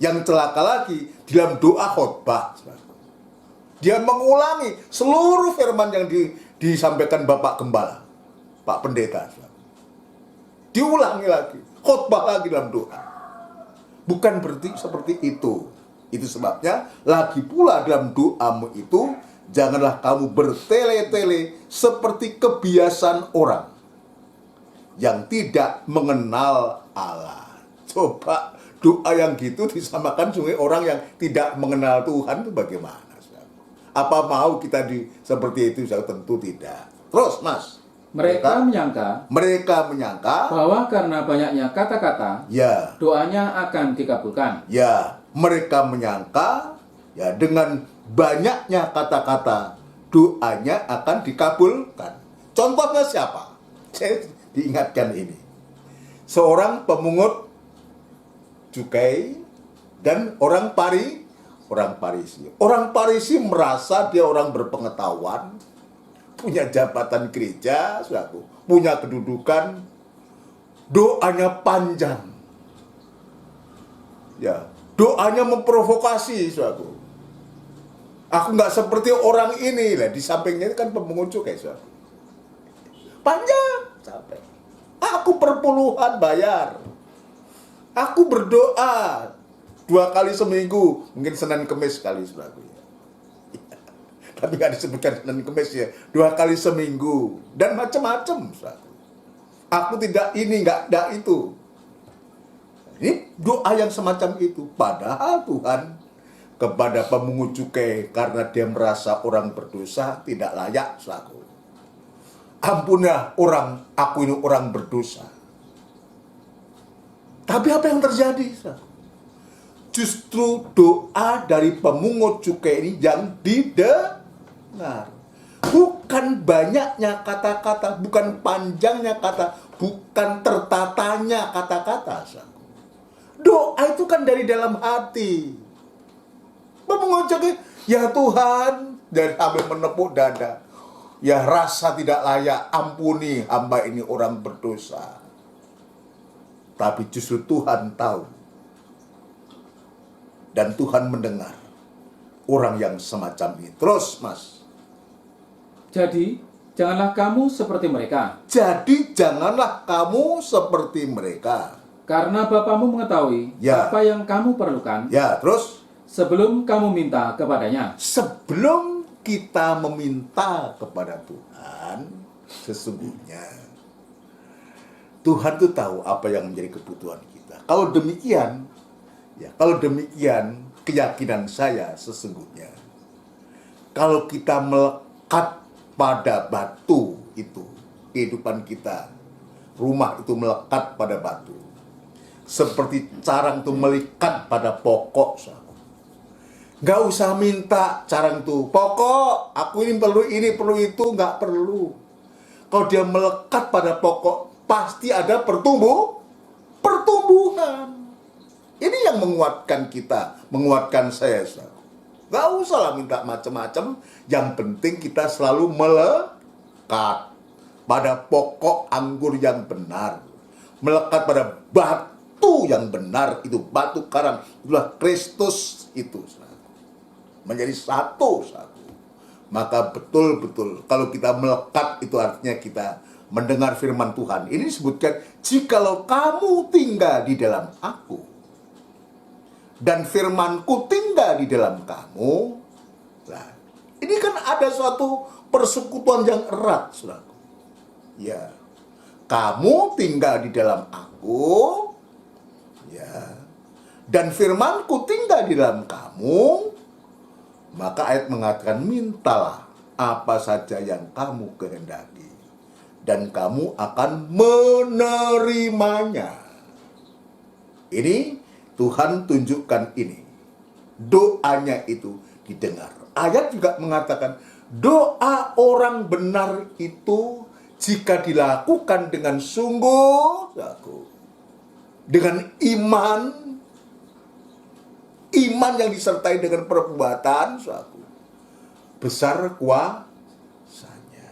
Yang celaka lagi di dalam doa khotbah, dia mengulangi seluruh firman yang disampaikan Bapak Gembala, Pak Pendeta. Diulangi lagi, khotbah lagi dalam doa. Bukan berarti seperti itu. Itu sebabnya lagi pula dalam doamu itu janganlah kamu bertele-tele seperti kebiasaan orang yang tidak mengenal Allah. Coba doa yang gitu disamakan dengan orang yang tidak mengenal Tuhan itu bagaimana? Apa mau kita seperti itu? Tentu tidak. Terus, Mas. Mereka menyangka bahwa karena banyaknya kata-kata, ya, doanya akan dikabulkan. Ya, mereka menyangka ya dengan banyaknya kata-kata doanya akan dikabulkan. Contohnya siapa? Saya diingatkan ini. Seorang pemungut cukai dan orang Parisi. Orang Parisi merasa dia orang berpengetahuan, punya jabatan gereja, saudaraku, punya kedudukan, doanya panjang. Ya, doanya memprovokasi, saudaraku. Aku nggak seperti orang ini lah, di sampingnya itu kan pemungut cukai, saudaraku. Panjang sampai. Aku perpuluhan bayar. Aku berdoa 2 kali seminggu, mungkin Senin Kemis sekali, saudaraku. Tapi nggak disebutkan Senin Kemis ya, 2 kali seminggu dan macam-macam, saudaraku. Aku tidak ini, nggak itu. Ini doa yang semacam itu. Padahal Tuhan kepada pemungut cukai karena dia merasa orang berdosa tidak layak, saudaraku. Ampunilah aku ini orang berdosa. Tapi apa yang terjadi? Justru doa dari pemungut cukai ini yang didengar. Bukan banyaknya kata-kata, bukan panjangnya kata, bukan tertatanya kata-kata. Doa itu kan dari dalam hati. Pemungut cukai, ya Tuhan, dan sambil menepuk dada. Ya rasa tidak layak, ampuni hamba ini orang berdosa. Tapi justru Tuhan tahu. Dan Tuhan mendengar orang yang semacam ini. Terus, Mas. Jadi, janganlah kamu seperti mereka. Karena Bapamu mengetahui apa yang kamu perlukan. Ya, terus? Sebelum kamu minta kepadanya. Sebelum kita meminta kepada Tuhan, sesungguhnya Tuhan tuh tahu apa yang menjadi kebutuhan kita. Kalau demikian keyakinan saya sesungguhnya, kalau kita melekat pada batu itu, kehidupan kita, rumah itu melekat pada batu, seperti carang itu melekat pada pokok. Gak usah minta carang itu, pokok, aku ini perlu itu, gak perlu. Kalau dia melekat pada pokok, pasti ada pertumbuhan. Ini yang menguatkan kita, menguatkan saya. Gak usah lah minta macam-macam. Yang penting kita selalu melekat pada pokok anggur yang benar. Melekat pada batu yang benar. Itu batu karang. Itulah Kristus itu. Menjadi satu. Maka betul-betul kalau kita melekat itu artinya kita mendengar firman Tuhan. Ini disebutkan, jikalau kamu tinggal di dalam aku, dan firmanku tinggal di dalam kamu. Nah, ini kan ada suatu persekutuan yang erat, saudaraku. Ya, kamu tinggal di dalam aku, ya, dan firmanku tinggal di dalam kamu. Maka ayat mengatakan, mintalah apa saja yang kamu kehendaki, dan kamu akan menerimanya. Ini Tuhan tunjukkan ini. Doanya itu didengar. Ayat juga mengatakan, doa orang benar itu jika dilakukan dengan sungguh, dengan iman yang disertai dengan perbuatan, besar kuasanya.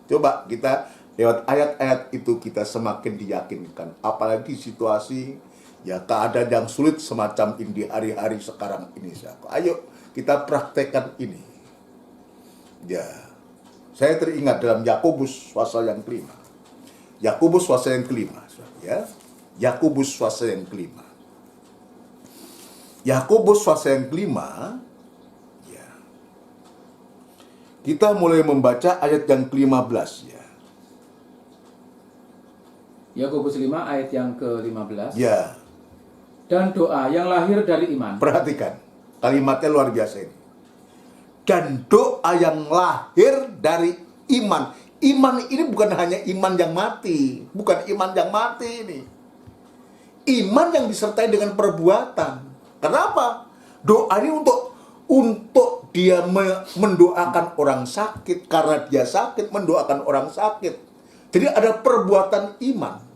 Coba kita lewat ayat-ayat itu kita semakin diyakinkan. Apalagi situasi, ya keadaan yang sulit semacam ini di hari-hari sekarang ini. Ayo kita praktekkan ini. Ya, saya teringat dalam Yakobus pasal yang kelima. Yakobus pasal yang kelima, ya. Yakobus pasal yang kelima. Yakobus pasal yang kelima, ya. Kita mulai membaca ayat yang ke-15, ya. Yakobus 5 ayat yang ke-15. Ya. Dan doa yang lahir dari iman. Perhatikan, kalimatnya luar biasa ini. Dan doa yang lahir dari iman. Iman ini bukan hanya iman yang mati. Bukan iman yang mati ini. Iman yang disertai dengan perbuatan. Kenapa? Doa ini untuk dia mendoakan orang sakit. Karena dia sakit, mendoakan orang sakit. Jadi ada perbuatan iman.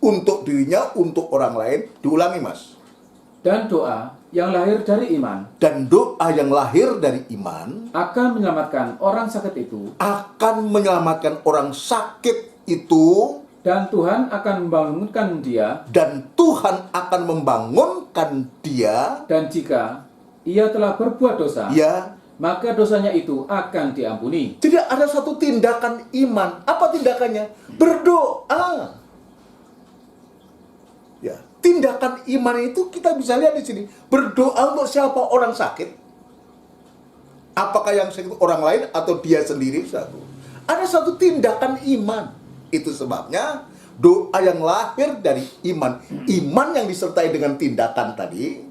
Untuk dirinya, untuk orang lain. Diulangi, Mas. Dan doa yang lahir dari iman. Dan doa yang lahir dari iman akan menyelamatkan orang sakit itu. Akan menyelamatkan orang sakit itu. Dan Tuhan akan membangunkan dia. Dan Tuhan akan membangunkan dia. Dan jika ia telah berbuat dosa, ya, maka dosanya itu akan diampuni. Jadi ada satu tindakan iman. Apa tindakannya? Berdoa. Ya, tindakan iman itu kita bisa lihat di sini. Berdoa untuk siapa? Orang sakit. Apakah yang sakit orang lain atau dia sendiri? Ada satu tindakan iman. Itu sebabnya doa yang lahir dari iman. Iman yang disertai dengan tindakan tadi,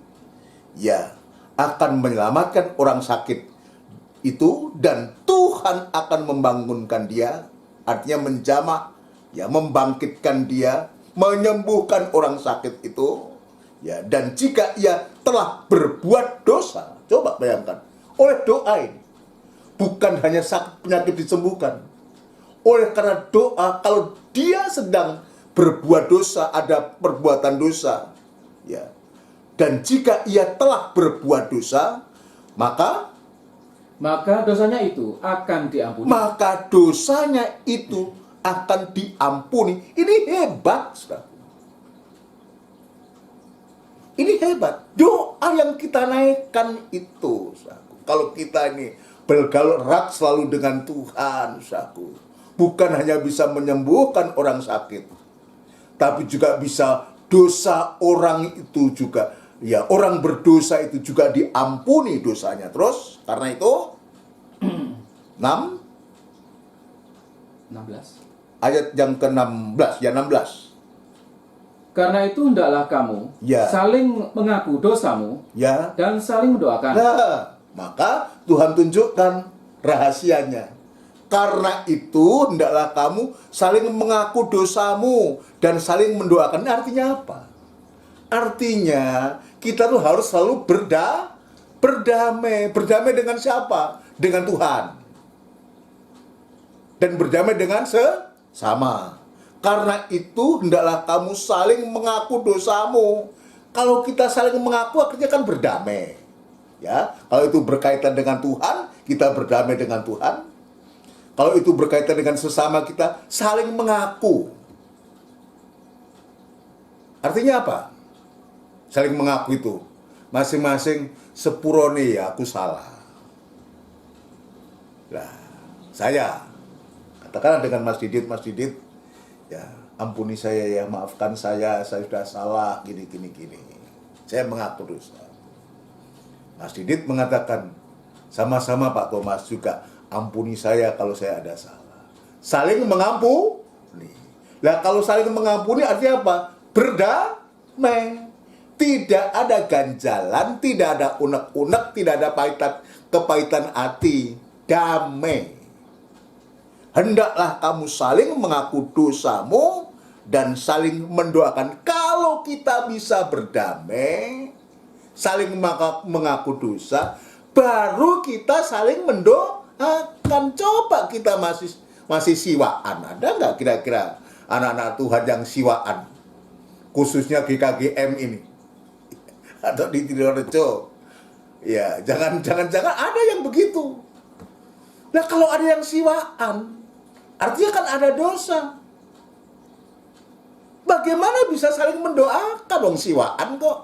ya, akan menyelamatkan orang sakit itu. Dan Tuhan akan membangunkan dia. Artinya menjamah, ya, membangkitkan dia, menyembuhkan orang sakit itu, ya. Dan jika ia telah berbuat dosa, coba bayangkan, oleh doa ini, bukan hanya sakit penyakit disembuhkan, oleh karena doa, kalau dia sedang berbuat dosa, ada perbuatan dosa, ya. Dan jika ia telah berbuat dosa, maka dosanya itu akan diampuni. Maka dosanya itu akan diampuni. Ini hebat, saudara. Ini hebat. Doa yang kita naikkan itu, saudara. Kalau kita ini bergaul erat selalu dengan Tuhan, saudara, bukan hanya bisa menyembuhkan orang sakit, tapi juga bisa dosa orang itu juga, ya, orang berdosa itu juga diampuni dosanya. Terus, karena itu 16. Ayat yang ke-16, ya 16. Karena itu hendaklah kamu, ya, saling mengaku dosamu, ya, dan saling mendoakan. Nah, maka Tuhan tunjukkan rahasianya. Karena itu hendaklah kamu saling mengaku dosamu dan saling mendoakan. Artinya apa? Artinya kita tuh harus selalu berdamai. Berdamai dengan siapa? Dengan Tuhan. Dan berdamai dengan sesama. Karena itu hendaklah kamu saling mengaku dosamu. Kalau kita saling mengaku, akhirnya kan berdamai. Ya, kalau itu berkaitan dengan Tuhan, kita berdamai dengan Tuhan. Kalau itu berkaitan dengan sesama, kita saling mengaku. Artinya apa? Saling mengaku itu, masing-masing sepurone, ya, aku salah. Nah, saya katakanlah dengan Mas Didit, ya, ampuni saya ya, maafkan saya sudah salah, gini. Saya mengaku dosa. Mas Didit mengatakan, sama-sama Pak Thomas juga, ampuni saya kalau saya ada salah. Saling mengampuni. Nah, kalau saling mengampuni artinya apa? Berdamai. Tidak ada ganjalan, tidak ada unek-unek, tidak ada kepahitan hati. Damai. Hendaklah kamu saling mengaku dosamu dan saling mendoakan. Kalau kita bisa berdamai, saling mengaku dosa, baru kita saling mendoakan. Coba kita masih siwaan. Ada nggak kira-kira anak-anak Tuhan yang siwaan? Khususnya GKGM ini. Atau di Tridorejo. Ya, jangan ada yang begitu. Nah, kalau ada yang siwaan, artinya kan ada dosa. Bagaimana bisa saling mendoakan dong siwaan kok?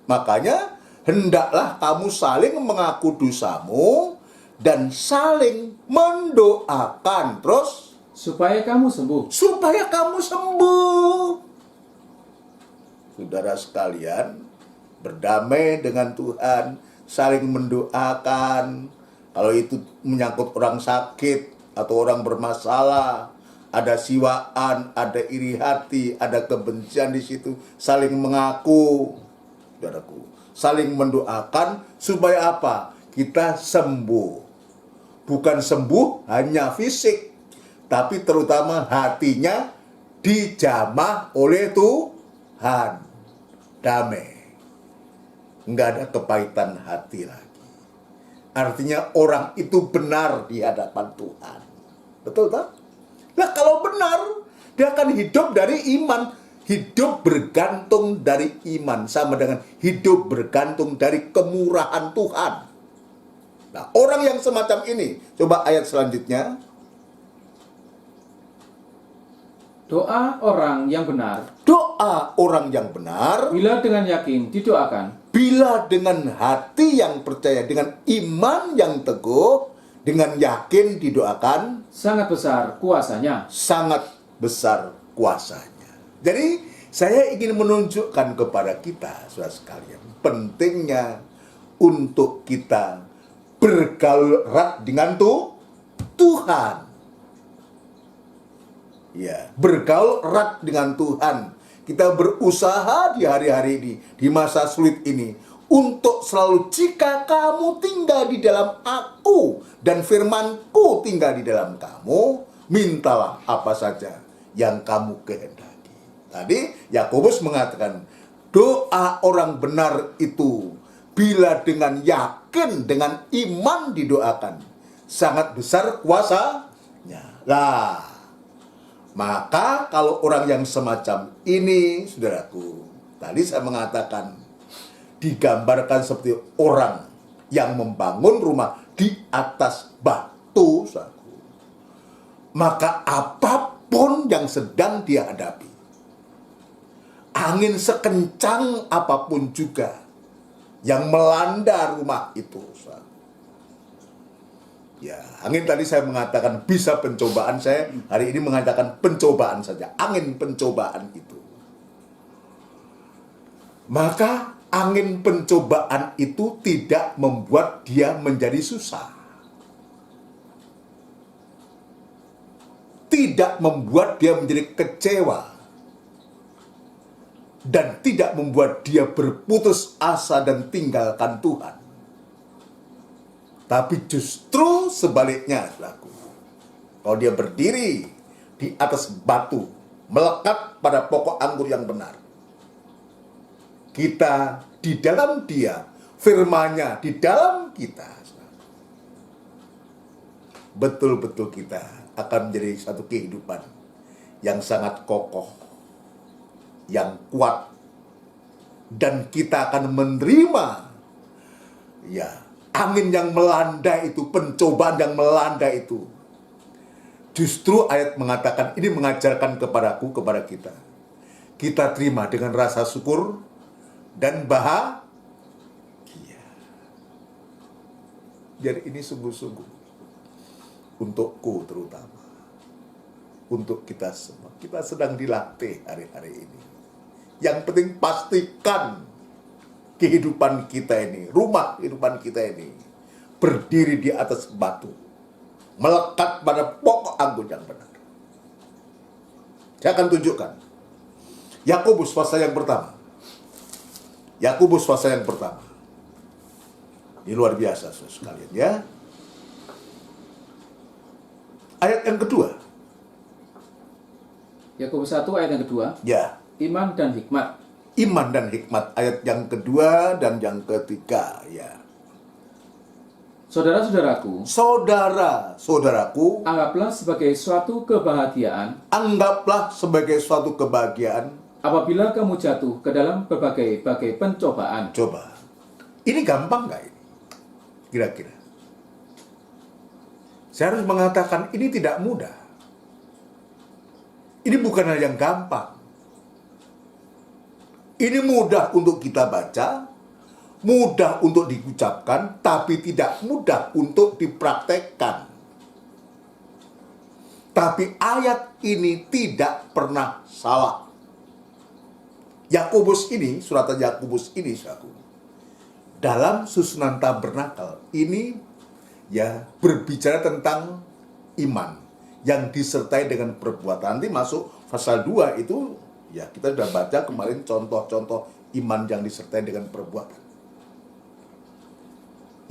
Makanya hendaklah kamu saling mengaku dosamu dan saling mendoakan. Terus supaya kamu sembuh. supaya kamu sembuh. Saudara sekalian, berdamai dengan Tuhan, saling mendoakan. Kalau itu menyangkut orang sakit atau orang bermasalah, ada siwaan, ada iri hati, ada kebencian di situ, saling mengaku, saudaraku, saling mendoakan supaya apa? Kita sembuh. Bukan sembuh hanya fisik, tapi terutama hatinya dijamah oleh Tuhan. Damai. Nggak ada kepahitan hati lagi. Artinya orang itu benar di hadapan Tuhan. Betul tak? Nah, kalau benar, dia akan hidup dari iman. Hidup bergantung dari iman. Sama dengan hidup bergantung dari kemurahan Tuhan. Nah, orang yang semacam ini, coba ayat selanjutnya. Doa orang yang benar, Doa orang yang benar, bila dengan yakin didoakan, bila dengan hati yang percaya, dengan iman yang teguh, dengan yakin didoakan, sangat besar kuasanya. sangat besar kuasanya. Jadi, saya ingin menunjukkan kepada kita, saudara sekalian, pentingnya untuk kita bergaul erat dengan Tuhan. Ya, bergaul erat dengan Tuhan. Kita berusaha di hari-hari ini, di masa sulit ini, untuk selalu, jika kamu tinggal di dalam aku dan firmanku tinggal di dalam kamu, mintalah apa saja yang kamu kehendaki. Tadi Yakobus mengatakan, doa orang benar itu bila dengan yakin, dengan iman didoakan, sangat besar kuasanya. Lah, maka kalau orang yang semacam ini, saudaraku, tadi saya mengatakan, digambarkan seperti orang yang membangun rumah di atas batu, saudaraku. Maka apapun yang sedang dia hadapi, angin sekencang apapun juga yang melanda rumah itu, saudaraku. Ya, angin tadi saya mengatakan bisa pencobaan, saya hari ini mengatakan pencobaan saja, angin pencobaan itu. Maka angin pencobaan itu tidak membuat dia menjadi susah. Tidak membuat dia menjadi kecewa. Dan tidak membuat dia berputus asa dan tinggalkan Tuhan. Tapi justru sebaliknya, saudaraku. Kalau dia berdiri di atas batu, melekat pada pokok anggur yang benar, kita di dalam dia, firman-Nya di dalam kita, betul-betul kita akan menjadi satu kehidupan yang sangat kokoh, yang kuat, dan kita akan menerima, ya, angin yang melanda itu, pencobaan yang melanda itu. Justru ayat mengatakan, ini mengajarkan kepadaku, kepada kita. Kita terima dengan rasa syukur dan bahagia. Jadi ini sungguh-sungguh untukku terutama. Untuk kita semua. Kita sedang dilatih hari-hari ini. Yang penting pastikan kehidupan kita ini, rumah kehidupan kita ini, berdiri di atas batu, melekat pada pokok anggur yang benar. Saya akan tunjukkan. Yakobus pasal yang pertama. Yakobus pasal yang pertama. Ini luar biasa, saudara sekalian, ya. Ayat yang kedua. Yakobus 1 ayat yang kedua, Ya, iman dan hikmat. iman dan hikmat ayat yang kedua dan yang ketiga. Ya, Saudara-saudaraku, saudara-saudaraku, anggaplah sebagai suatu kebahagiaan anggaplah sebagai suatu kebahagiaan. apabila kamu jatuh ke dalam berbagai-bagai pencobaan. Coba, ini gampang nggak ini? Kira-kira. Saya harus mengatakan ini tidak mudah. Ini bukan hal yang gampang. Ini mudah untuk kita baca, mudah untuk diucapkan, tapi tidak mudah untuk dipraktekkan. Tapi ayat ini tidak pernah salah. Yakobus ini, surat Yakobus ini, saudaraku, dalam susunan tabernakel ini ya berbicara tentang iman yang disertai dengan perbuatan. Nanti masuk pasal 2 itu ya kita sudah baca kemarin contoh-contoh iman yang disertai dengan perbuatan.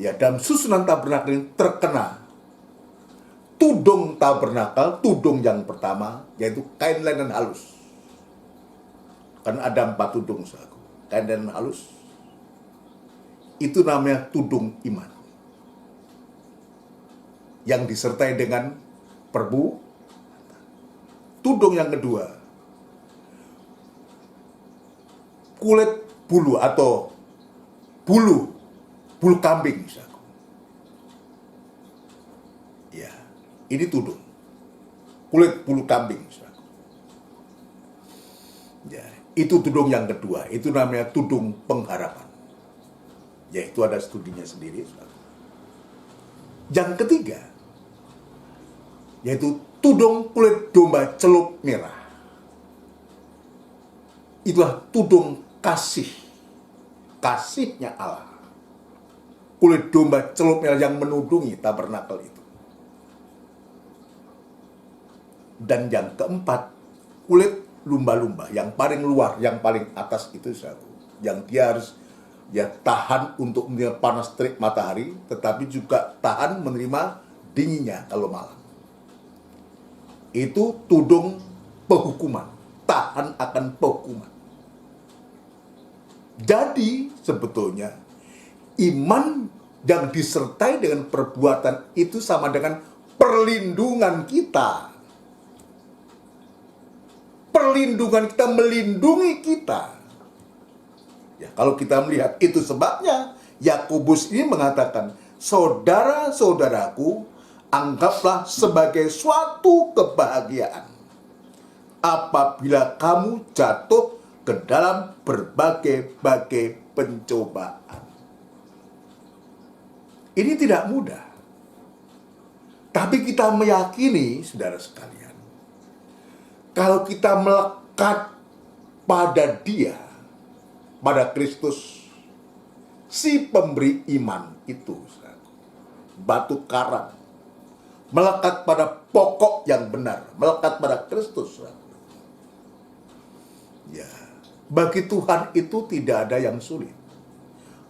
Ya, dalam susunan tabernakel ini terkena tudung tabernakel, tudung yang pertama yaitu kain linen halus. Kan ada 4 tudung, saudaraku. Kain linen halus itu namanya tudung iman yang disertai dengan perbuatan. Tudung yang kedua, kulit bulu atau bulu kambing, saudaraku. Ya, ini tudung kulit bulu kambing, saudaraku. Ya, itu tudung yang kedua, itu namanya tudung pengharapan. Ya, itu ada studinya sendiri, saudaraku. Yang ketiga, yaitu tudung kulit domba celup merah. Itulah tudung kasih, kasihnya Allah. Kulit domba celup merah yang menudungi tabernakel itu. Dan yang keempat, kulit lumba-lumba yang paling luar, yang paling atas itu, saudaraku, yang dia harus ya tahan untuk menerima panas terik matahari, tetapi juga tahan menerima dinginnya kalau malam. Itu tudung penghukuman, tahan akan penghukuman. Jadi sebetulnya iman yang disertai dengan perbuatan itu sama dengan perlindungan kita. Perlindungan kita melindungi kita. Ya, kalau kita melihat itu sebabnya Yakobus ini mengatakan, saudara-saudaraku, anggaplah sebagai suatu kebahagiaan apabila kamu jatuh ke dalam berbagai-bagai pencobaan. Ini tidak mudah. Tapi kita meyakini, saudara sekalian, kalau kita melekat pada Dia, pada Kristus, si pemberi iman itu, batu karang, melekat pada pokok yang benar, melekat pada Kristus. Ya, bagi Tuhan itu tidak ada yang sulit.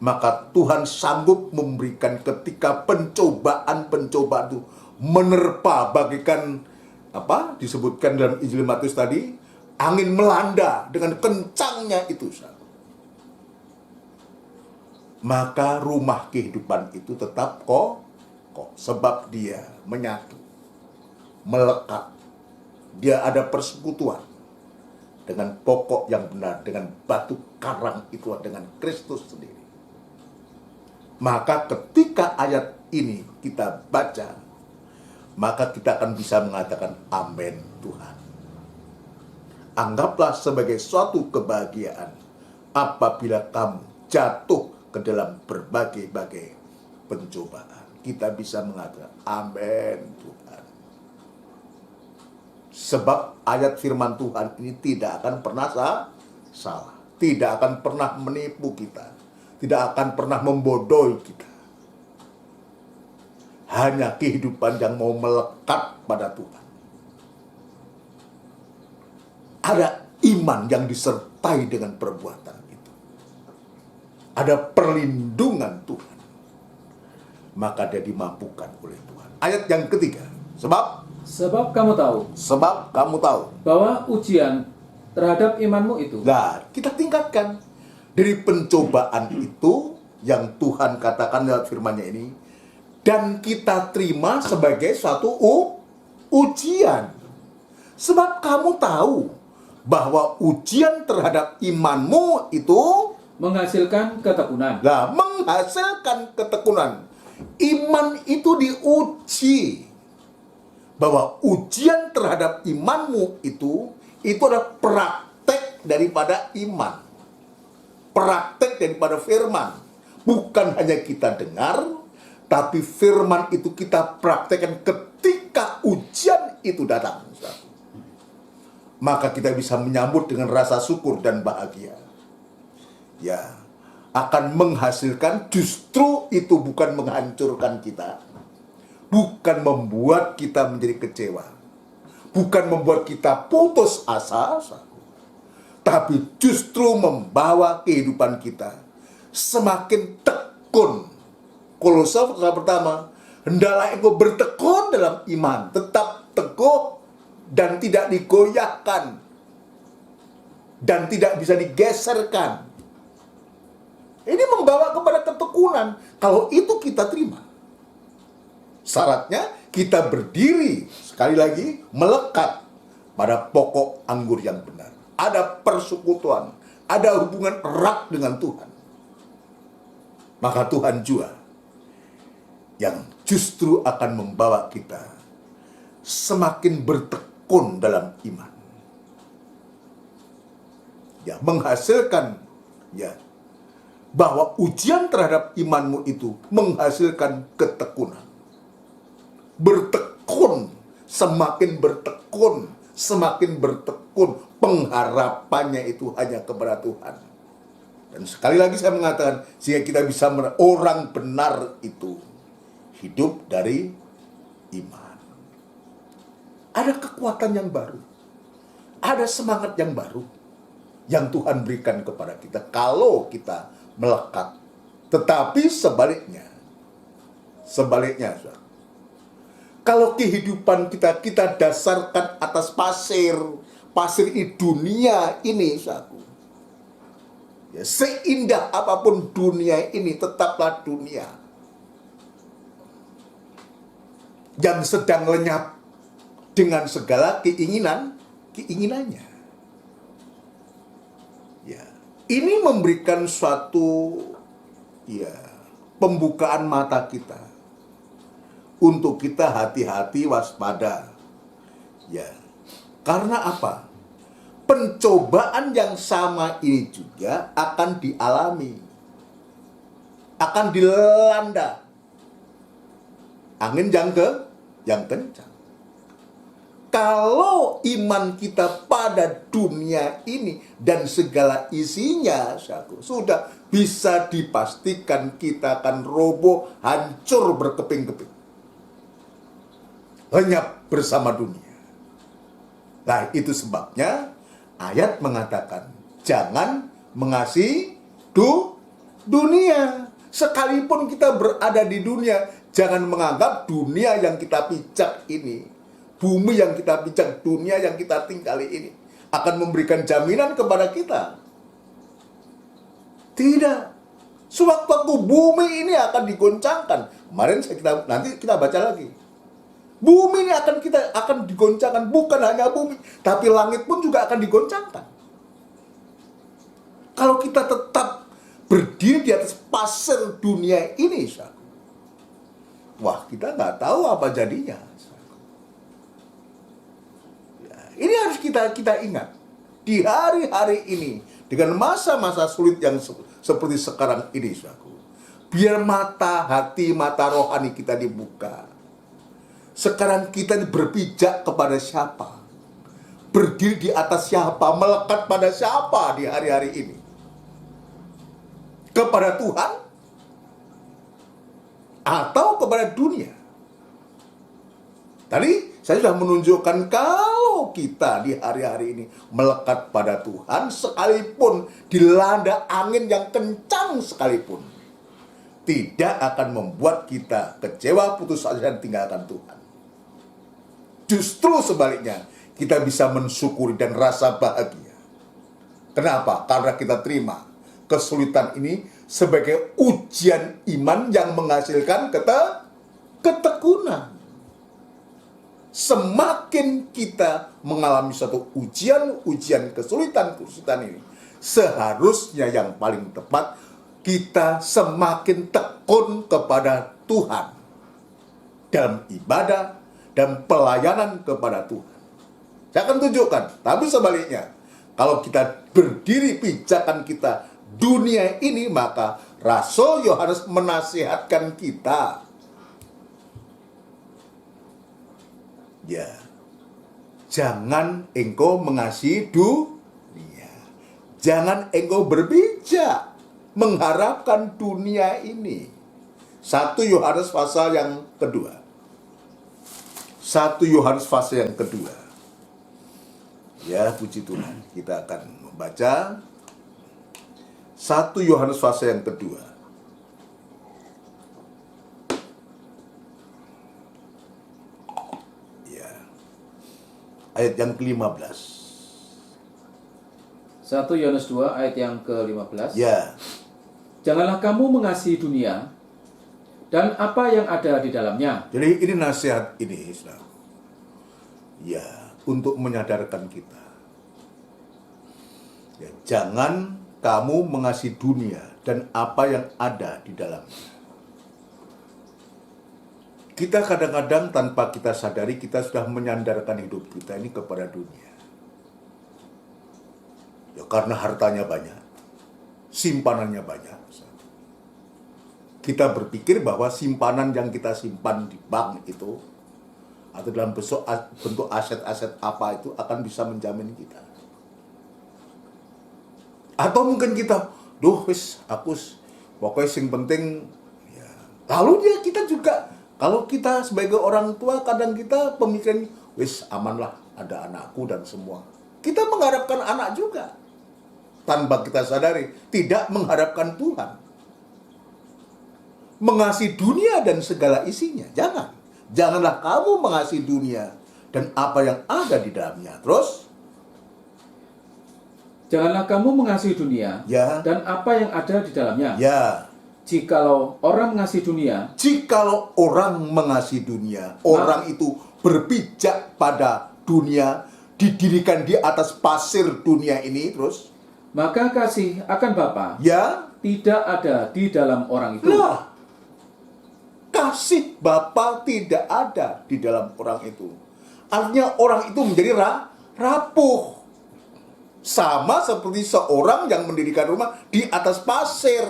Maka Tuhan sanggup memberikan ketika pencobaan-pencobaan itu menerpa bagikan apa disebutkan dalam Injil Matius tadi, angin melanda dengan kencangnya itu. Maka rumah kehidupan itu tetap kok sebab dia menyatu, melekat. Dia ada persekutuan dengan pokok yang benar, dengan batu karang itu, dengan Kristus sendiri. Maka ketika ayat ini kita baca, maka kita akan bisa mengatakan amin Tuhan. Anggaplah sebagai suatu kebahagiaan apabila kamu jatuh ke dalam berbagai-bagai pencobaan. Kita bisa mengatakan amin Tuhan. Sebab ayat firman Tuhan ini tidak akan pernah salah. Tidak akan pernah menipu kita. Tidak akan pernah membodohi kita. Hanya kehidupan yang mau melekat pada Tuhan. Ada iman yang disertai dengan perbuatan itu. Ada perlindungan Tuhan. Maka dia dimampukan oleh Tuhan. Ayat yang ketiga. Sebab Sebab kamu tahu Sebab kamu tahu. bahwa ujian terhadap imanmu itu Nah, kita tingkatkan dari pencobaan itu yang Tuhan katakan lewat firman-Nya ini, dan kita terima sebagai suatu ujian. Sebab kamu tahu bahwa ujian terhadap imanmu itu menghasilkan ketekunan. menghasilkan ketekunan. Iman itu diuji. Bahwa ujian terhadap imanmu itu adalah praktek daripada iman. Praktek daripada firman. Bukan hanya kita dengar, tapi firman itu kita praktekkan ketika ujian itu datang. Maka kita bisa menyambut dengan rasa syukur dan bahagia. Ya, akan menghasilkan, justru itu bukan menghancurkan kita. Bukan membuat kita menjadi kecewa. Bukan membuat kita putus asa. Tapi justru membawa kehidupan kita semakin tekun. Kolose pasal pertama, hendaklah engkau bertekun dalam iman, tetap teguh dan tidak digoyahkan dan tidak bisa digeserkan. Ini membawa kepada ketekunan. Kalau itu kita terima, syaratnya kita berdiri, sekali lagi, melekat pada pokok anggur yang benar. Ada persekutuan, ada hubungan erat dengan Tuhan. Maka Tuhan juga yang justru akan membawa kita semakin bertekun dalam iman. Ya, menghasilkan, ya, bahwa ujian terhadap imanmu itu menghasilkan ketekunan. Bertekun, semakin bertekun, semakin bertekun, pengharapannya itu hanya kepada Tuhan. Dan sekali lagi saya mengatakan, sehingga kita bisa orang benar itu hidup dari iman. Ada kekuatan yang baru, ada semangat yang baru yang Tuhan berikan kepada kita kalau kita melekat. Tetapi sebaliknya, kalau kehidupan kita dasarkan atas pasir ini, dunia ini, ya, seindah apapun dunia ini tetaplah dunia yang sedang lenyap dengan segala keinginannya. Ya, ini memberikan suatu, ya, pembukaan mata kita untuk kita hati-hati, waspada. Ya. Karena apa? Pencobaan yang sama ini juga akan dialami. Akan dilanda angin yang kencang. Kalau iman kita pada dunia ini dan segala isinya, sudah bisa dipastikan kita akan roboh, hancur berkeping-keping, lenyap bersama dunia. Nah, itu sebabnya ayat mengatakan jangan mengasihi dunia. Sekalipun kita berada di dunia, jangan menganggap dunia yang kita pijak ini, bumi yang kita pijak, dunia yang kita tinggali ini akan memberikan jaminan kepada kita. Tidak. Sewaktu bumi ini akan digoncangkan. Kemarin nanti kita baca lagi. Bumi ini akan digoncangkan, bukan hanya bumi, tapi langit pun juga akan digoncangkan. Kalau kita tetap berdiri di atas pasir dunia ini, wah, kita nggak tahu apa jadinya. Ya, ini harus kita ingat. Di hari-hari ini, dengan masa-masa sulit yang seperti sekarang ini, biar mata hati, mata rohani kita dibuka. Sekarang kita berpijak kepada siapa? Berdiri di atas siapa? Melekat pada siapa di hari-hari ini? Kepada Tuhan? Atau kepada dunia? Tadi saya sudah menunjukkan kalau kita di hari-hari ini melekat pada Tuhan, sekalipun dilanda angin yang kencang sekalipun, tidak akan membuat kita kecewa, putus asa, dan tinggalkan Tuhan. Justru sebaliknya, kita bisa mensyukuri dan rasa bahagia. Kenapa? Karena kita terima kesulitan ini sebagai ujian iman yang menghasilkan ketekunan. Semakin kita mengalami suatu ujian, kesulitan ini, seharusnya yang paling tepat, kita semakin tekun kepada Tuhan dalam ibadah dan pelayanan kepada Tuhan. Saya akan tunjukkan, tapi sebaliknya, kalau kita berdiri pijakan kita dunia ini, maka Rasul Yohanes menasihatkan kita, ya, jangan engkau mengasihi dunia. Jangan engkau berpijak mengharapkan dunia ini. 1 Yohanes pasal yang kedua. 1 Yohanes pasal yang kedua. Ya, puji Tuhan. Kita akan membaca 1 Yohanes pasal yang kedua. Ayat yang ke-15. 1 Yohanes 2 ayat yang ke-15. Ya. Janganlah kamu mengasihi dunia dan apa yang ada di dalamnya. Jadi ini nasihat ini, saudara. Ya, untuk menyadarkan kita. Ya, jangan kamu mengasihi dunia dan apa yang ada di dalamnya. Kita kadang-kadang tanpa kita sadari kita sudah menyandarkan hidup kita ini kepada dunia. Ya karena hartanya banyak, simpanannya banyak. Kita berpikir bahwa simpanan yang kita simpan di bank itu atau dalam bentuk aset-aset apa itu akan bisa menjamin kita. Atau mungkin kita, pokoknya yang penting ya. Lalu kita juga, kalau kita sebagai orang tua, kadang kita pemikiran, amanlah, ada anakku dan semua. Kita mengharapkan anak juga. Tanpa kita sadari, tidak mengharapkan Tuhan. Mengasihi dunia dan segala isinya. Janganlah kamu mengasihi dunia dan apa yang ada di dalamnya. Terus? Janganlah kamu mengasihi dunia Ya. dan apa yang ada di dalamnya. Ya. Jikalau orang mengasihi dunia, orang itu berpijak pada dunia, didirikan di atas pasir dunia ini, terus? Maka kasih akan Bapa Ya. tidak ada di dalam orang itu. Nah, kasih Bapa tidak ada di dalam orang itu. Artinya orang itu menjadi rapuh. Sama seperti seorang yang mendirikan rumah di atas pasir.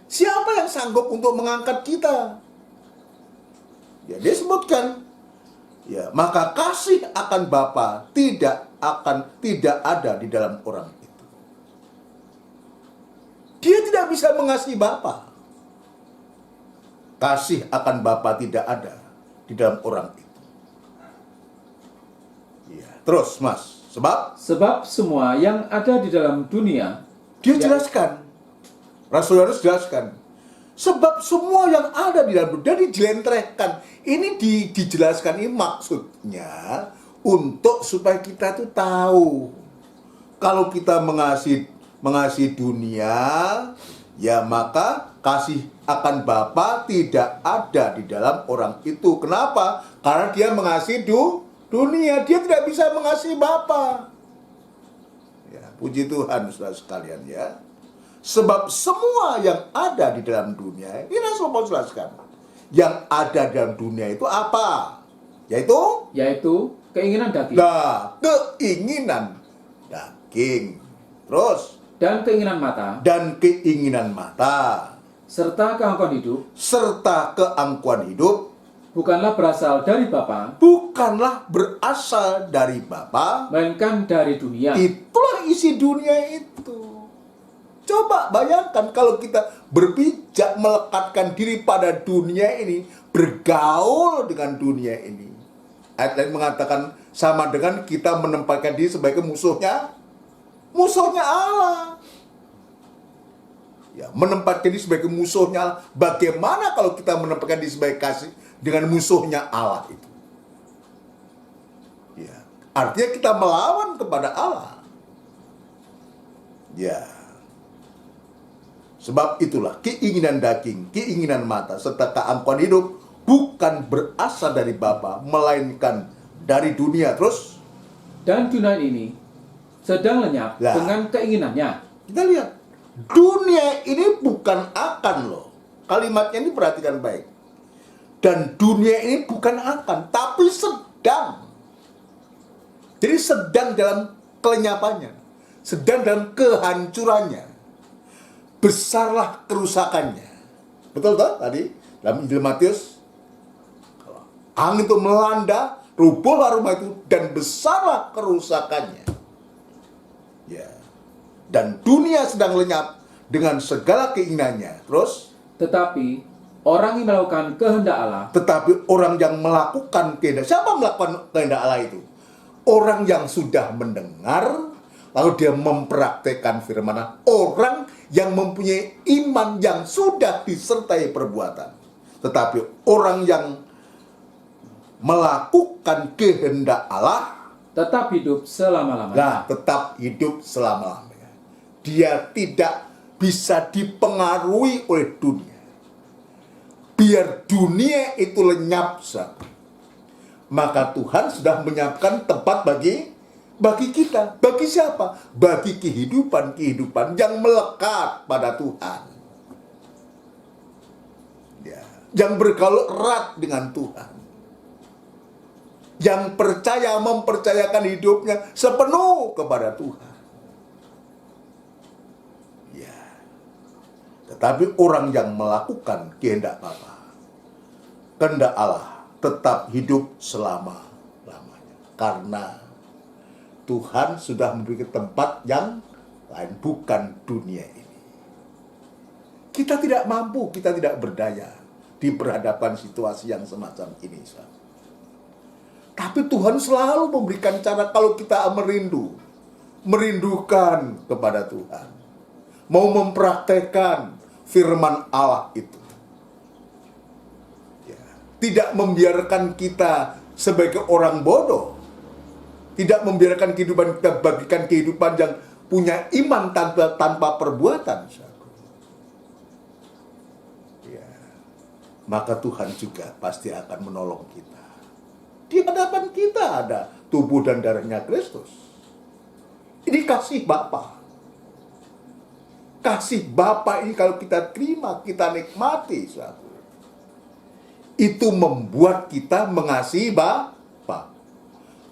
Siapa yang sanggup untuk mengangkat kita? Ya, dia sebutkan. Ya, maka kasih akan Bapa tidak ada di dalam orang itu. Dia tidak bisa mengasihi Bapa. Kasih akan Bapa tidak ada di dalam orang itu. Ya, terus, Mas. Sebab semua yang ada di dalam dunia, dia jelaskan. Rasul harus jelaskan. Sebab semua yang ada di dalam dunia dijelentrehkan. Ini dijelaskan, ini maksudnya untuk supaya kita tuh tahu. Kalau kita mengasihi dunia, ya maka kasih akan Bapa tidak ada di dalam orang itu. Kenapa? Karena dia mengasihi dunia, dia tidak bisa mengasihi Bapa. Ya, puji Tuhan saudara sekalian ya. Sebab semua yang ada di dalam dunia, ini Rasul Paulus jelaskan. Yang ada dalam dunia itu apa? Yaitu keinginan daging. Nah, keinginan daging. Terus? Dan keinginan mata. Serta keangkuhan hidup. Bukanlah berasal dari Bapa. Melainkan dari dunia. Itulah isi dunia itu. Coba bayangkan kalau kita berpijak melekatkan diri pada dunia ini, bergaul dengan dunia ini. Ayat lain mengatakan sama dengan kita menempatkan diri sebagai musuhnya Allah. Ya, menempatkan diri sebagai musuhnya Allah. Bagaimana kalau kita menempatkan diri sebagai kasih dengan musuhnya Allah itu? Artinya kita melawan kepada Allah. Ya. Sebab itulah keinginan daging, keinginan mata, serta keangkuhan hidup bukan berasal dari Bapa, melainkan dari dunia. Terus Dan dunia ini sedang lenyap Lah. dengan keinginannya. kita lihat, dunia ini bukan akan loh. Kalimatnya ini perhatikan baik. Dan dunia ini bukan akan, tapi sedang. Jadi sedang dalam kelenyapannya, sedang dalam kehancurannya. Besarlah kerusakannya. Betul tak tadi dalam Injil Matius? Angin itu melanda, rubuhlah rumah itu, dan besarlah kerusakannya. Ya. Dan dunia sedang lenyap dengan segala keinginannya. Terus, Tetapi orang yang melakukan kehendak Allah, tetapi orang yang melakukan kehendak, siapa melakukan kehendak Allah itu? Orang yang sudah mendengar, lalu dia mempraktekkan firman Allah. Orang yang mempunyai iman yang sudah disertai perbuatan. Tetapi orang yang melakukan kehendak Allah, tetap hidup selama-lamanya. nah, tetap hidup selama-lamanya. Dia tidak bisa dipengaruhi oleh dunia. Biar dunia itu lenyap saja. Maka Tuhan sudah menyiapkan tempat bagi kita. Bagi siapa? Bagi kehidupan yang melekat pada Tuhan. Ya, yang bergaul erat dengan Tuhan. Yang mempercayakan hidupnya sepenuh kepada Tuhan. Ya. Tetapi orang yang melakukan kehendak Allah tetap hidup selama-lamanya. Karena Tuhan sudah memberikan tempat yang lain, bukan dunia ini. Kita tidak mampu, kita tidak berdaya di berhadapan situasi yang semacam ini. Tapi Tuhan selalu memberikan cara kalau kita merindukan kepada Tuhan. Mau mempraktekkan firman Allah itu. Ya. Tidak membiarkan kita sebagai orang bodoh. Tidak membiarkan kehidupan kita bagikan kehidupan yang punya iman tanpa perbuatan. Ya. Maka Tuhan juga pasti akan menolong kita. Di hadapan kita ada tubuh dan darahnya Kristus. Ini kasih Bapa. Kasih Bapa ini kalau kita terima, kita nikmati. Itu membuat kita mengasihi Bapa.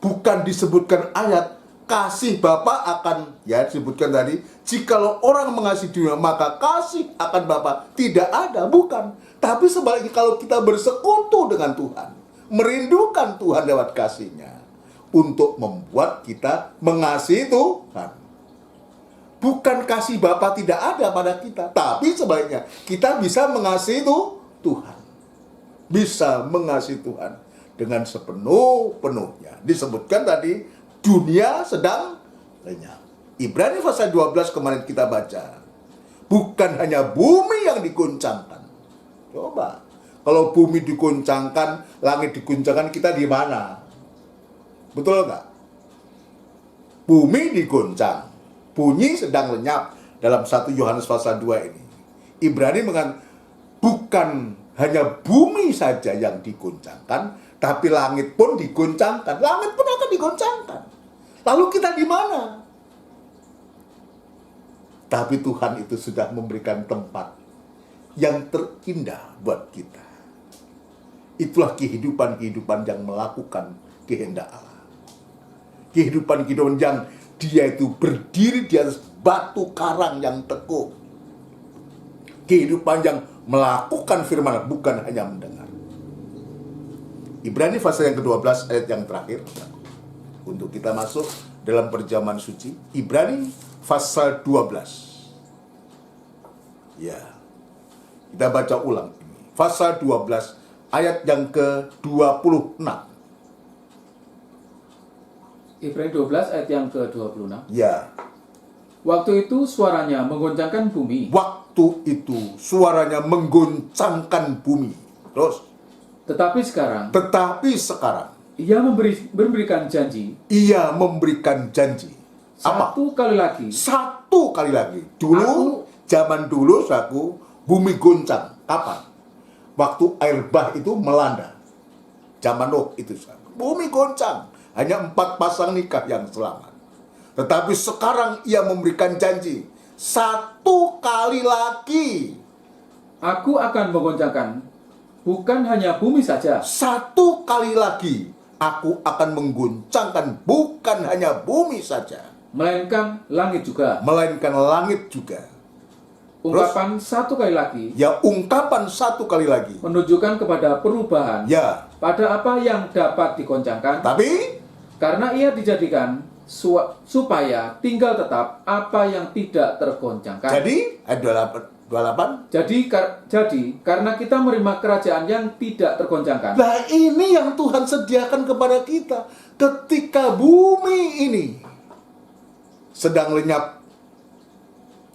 Bukan disebutkan ayat, kasih Bapa akan, ya disebutkan tadi, jikalau orang mengasihi dunia, maka kasih akan Bapa tidak ada, bukan. Tapi sebaliknya kalau kita bersekutu dengan Tuhan, merindukan Tuhan lewat kasih-Nya, untuk membuat kita mengasihi Tuhan. Bukan kasih Bapa tidak ada pada kita, tapi sebaliknya kita bisa mengasihi Tuhan. Bisa mengasihi Tuhan dengan sepenuh-penuhnya. Disebutkan tadi, dunia sedang lenyap. Ibrani pasal 12 kemarin kita baca. Bukan hanya bumi yang diguncangkan. Coba, kalau bumi diguncangkan, langit diguncangkan, kita di mana? Betul nggak? Bumi diguncang, bunyi sedang lenyap dalam 1 Yohanes pasal 2 ini. Ibrani mengatakan, bukan hanya bumi saja yang diguncangkan, tapi langit pun diguncangkan. Langit pun akan diguncangkan. Lalu kita di mana? Tapi Tuhan itu sudah memberikan tempat yang terindah buat kita. Itulah kehidupan yang melakukan kehendak Allah. Kehidupan yang dia itu berdiri di atas batu karang yang teguh. Kehidupan yang melakukan firman, bukan hanya mendengar. Ibrani pasal yang ke-12 ayat yang terakhir, untuk kita masuk dalam perjamuan suci. Ibrani pasal 12. Ya, kita baca ulang ini. Pasal 12 ayat yang ke-26. Ibrani 12 ayat yang ke-26. Ya. Waktu itu suaranya menggoncangkan bumi. Waktu itu suaranya menggoncangkan bumi. Terus. Tetapi sekarang Ia memberikan janji Ia memberikan janji. Apa? satu kali lagi. Satu kali lagi. Dulu, zaman dulu, saku, bumi goncang. Kapan? Waktu air bah itu melanda. Zaman Nuh itu, saku. Bumi goncang. Hanya 4 pasang nikah yang selamat. Tetapi sekarang ia memberikan janji. Satu kali lagi. Aku akan menggoncangkan bukan hanya bumi saja, Satu kali lagi. Aku akan mengguncangkan bukan hanya bumi saja, melainkan langit juga. melainkan langit juga. Ungkapan satu kali lagi Ya, ungkapan satu kali lagi. menunjukkan kepada perubahan Ya, pada apa yang dapat digoncangkan, tapi karena ia dijadikan supaya tinggal tetap apa yang tidak tergoncangkan. jadi ayat 28. Jadi karena kita menerima kerajaan yang tidak tergoncangkan, Nah, ini yang Tuhan sediakan kepada kita. Ketika bumi ini sedang lenyap,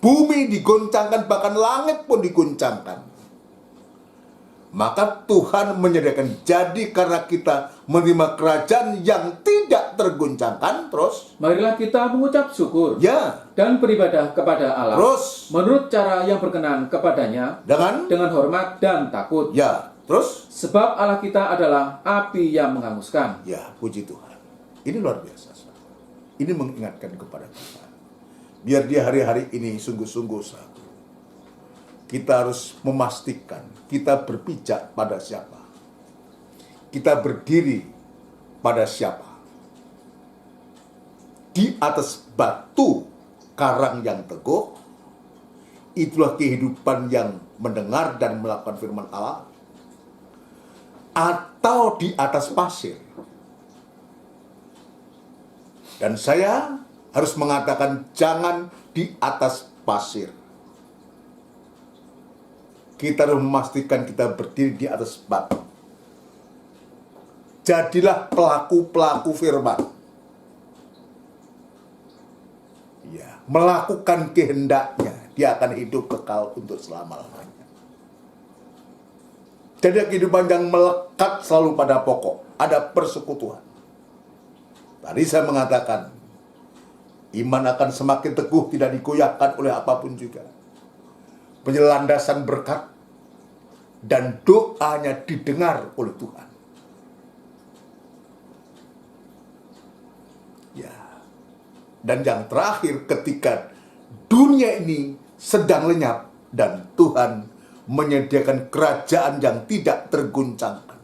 bumi digoncangkan, bahkan langit pun digoncangkan, maka Tuhan menyediakan. Jadi karena kita menerima kerajaan yang tidak tergoncangkan, terus marilah kita mengucap syukur ya, dan beribadah kepada Allah terus menurut cara yang berkenan kepadanya dengan hormat dan takut. ya, terus Sebab Allah kita adalah api yang menghanguskan. ya, puji Tuhan. Ini luar biasa. Ini mengingatkan kepada kita. Biar di hari-hari ini sungguh-sungguh, sahabat, kita harus memastikan kita berpijak pada siapa. Kita berdiri pada siapa. Di atas batu karang yang teguh, itulah kehidupan yang mendengar dan melakukan firman Allah. Atau di atas pasir. Dan saya harus mengatakan jangan di atas pasir. Kita harus memastikan kita berdiri di atas batu. Jadilah pelaku-pelaku firman. Ya, melakukan kehendaknya, dia akan hidup kekal untuk selama-lamanya. Jadi kehidupan yang melekat selalu pada pokok, ada persekutuan. Tadi saya mengatakan, iman akan semakin teguh, tidak digoyahkan oleh apapun juga. Penyelandasan berkat dan doanya didengar oleh Tuhan. Ya. Dan yang terakhir, ketika dunia ini sedang lenyap dan Tuhan menyediakan kerajaan yang tidak tergoncangkan.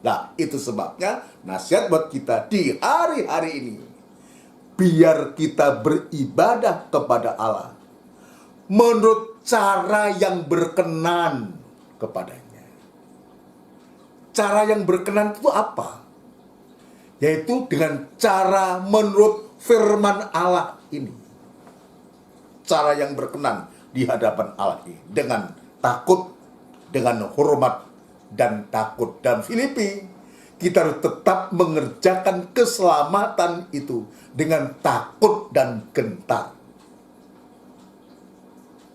Nah, itu sebabnya nasihat buat kita di hari-hari ini. Biar kita beribadah kepada Allah menurut cara yang berkenan kepadanya. Cara yang berkenan itu apa? Yaitu dengan cara menurut firman Allah ini. Cara yang berkenan di hadapan Allah ini. Dengan takut, dengan hormat, dan takut. Dan Filipi, kita harus tetap mengerjakan keselamatan itu dengan takut dan gentar.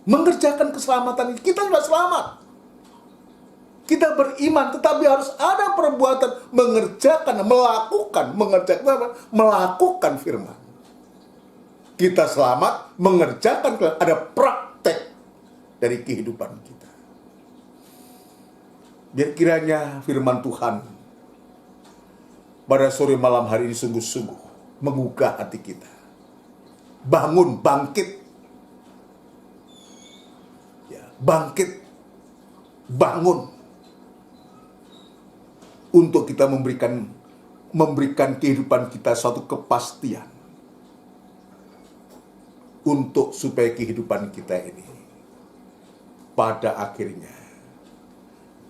Mengerjakan keselamatan itu, kita sudah selamat. Kita beriman, tetapi harus ada perbuatan mengerjakan, melakukan firman. Kita selamat, mengerjakan, ada praktek dari kehidupan kita. Biar kiranya firman Tuhan pada sore malam hari ini sungguh-sungguh menggugah hati kita. Bangun, bangkit. Ya, bangkit, bangun. Untuk kita memberikan kehidupan kita suatu kepastian. Untuk supaya kehidupan kita ini pada akhirnya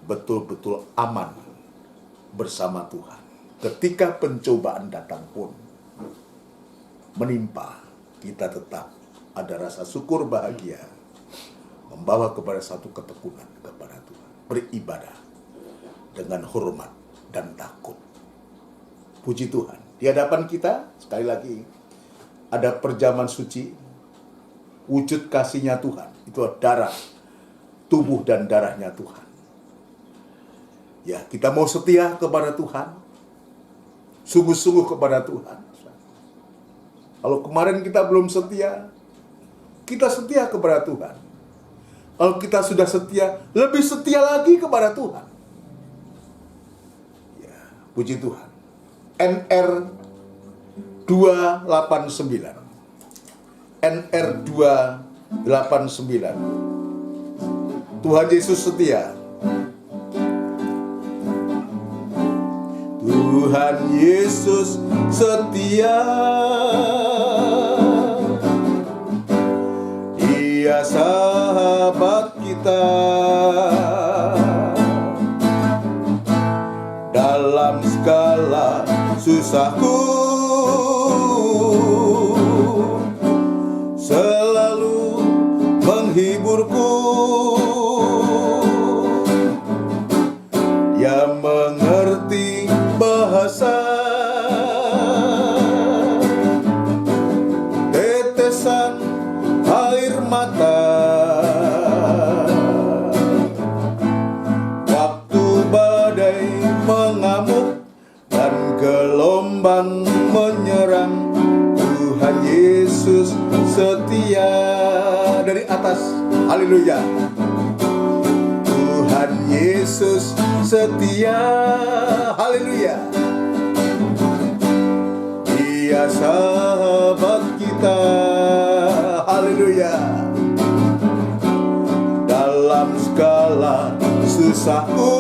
betul-betul aman bersama Tuhan. Ketika pencobaan datang pun menimpa, kita tetap ada rasa syukur bahagia, membawa kepada satu ketekunan kepada Tuhan. Beribadah dengan hormat dan takut. Puji Tuhan. Di hadapan kita, sekali lagi, ada perjamuan suci, wujud kasihnya Tuhan. Itu darah, tubuh dan darahnya Tuhan. Ya, kita mau setia kepada Tuhan. sungguh-sungguh kepada Tuhan. Kalau kemarin kita belum setia, kita setia kepada Tuhan. Kalau kita sudah setia, lebih setia lagi kepada Tuhan. Ya, puji Tuhan. NR 289. NR 289. Tuhan Yesus setia. Tuhan Yesus setia. Dia sahabat kita dalam segala susahku, selalu menghiburku. Dia mengerti bahasa tetesan air mata waktu badai mengamuk dan gelombang menyerang. Tuhan Yesus setia. Dari atas, haleluya. Tuhan Yesus setia, haleluya. Dia sahabat kita, haleluya. Dalam segala susahku,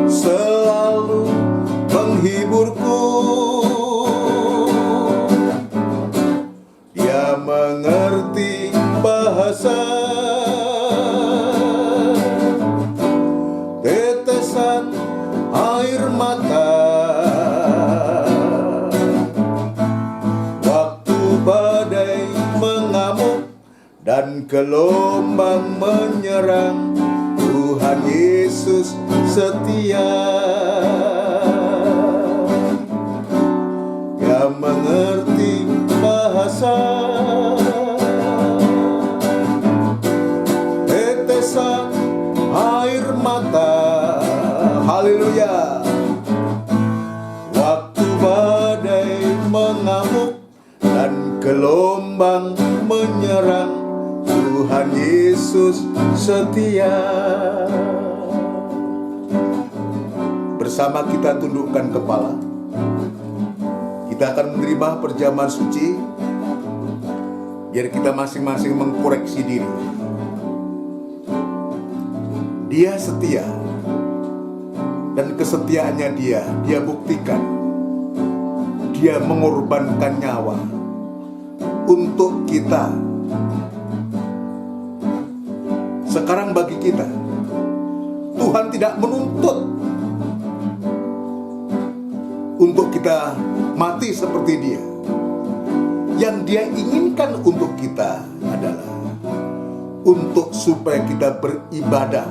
selalu menghiburku. Dia mengerti bahasa tetesan air mata waktu badai mengamuk dan gelombang menyerang. Tuhan Yesus setia. Dia mengerti bahasa tetesan air mata, haleluya. Waktu badai mengamuk dan gelombang menyerang. Tuhan Yesus setia. Bersama kita tundukkan kepala. Kita akan menerima perjamuan suci. Biar kita masing-masing mengkoreksi diri. Dia setia. Dan kesetiaannya dia buktikan. Dia mengorbankan nyawa untuk kita. Sekarang bagi kita, Tuhan tidak menuntut untuk kita mati seperti dia. Yang dia inginkan untuk kita adalah untuk supaya kita beribadah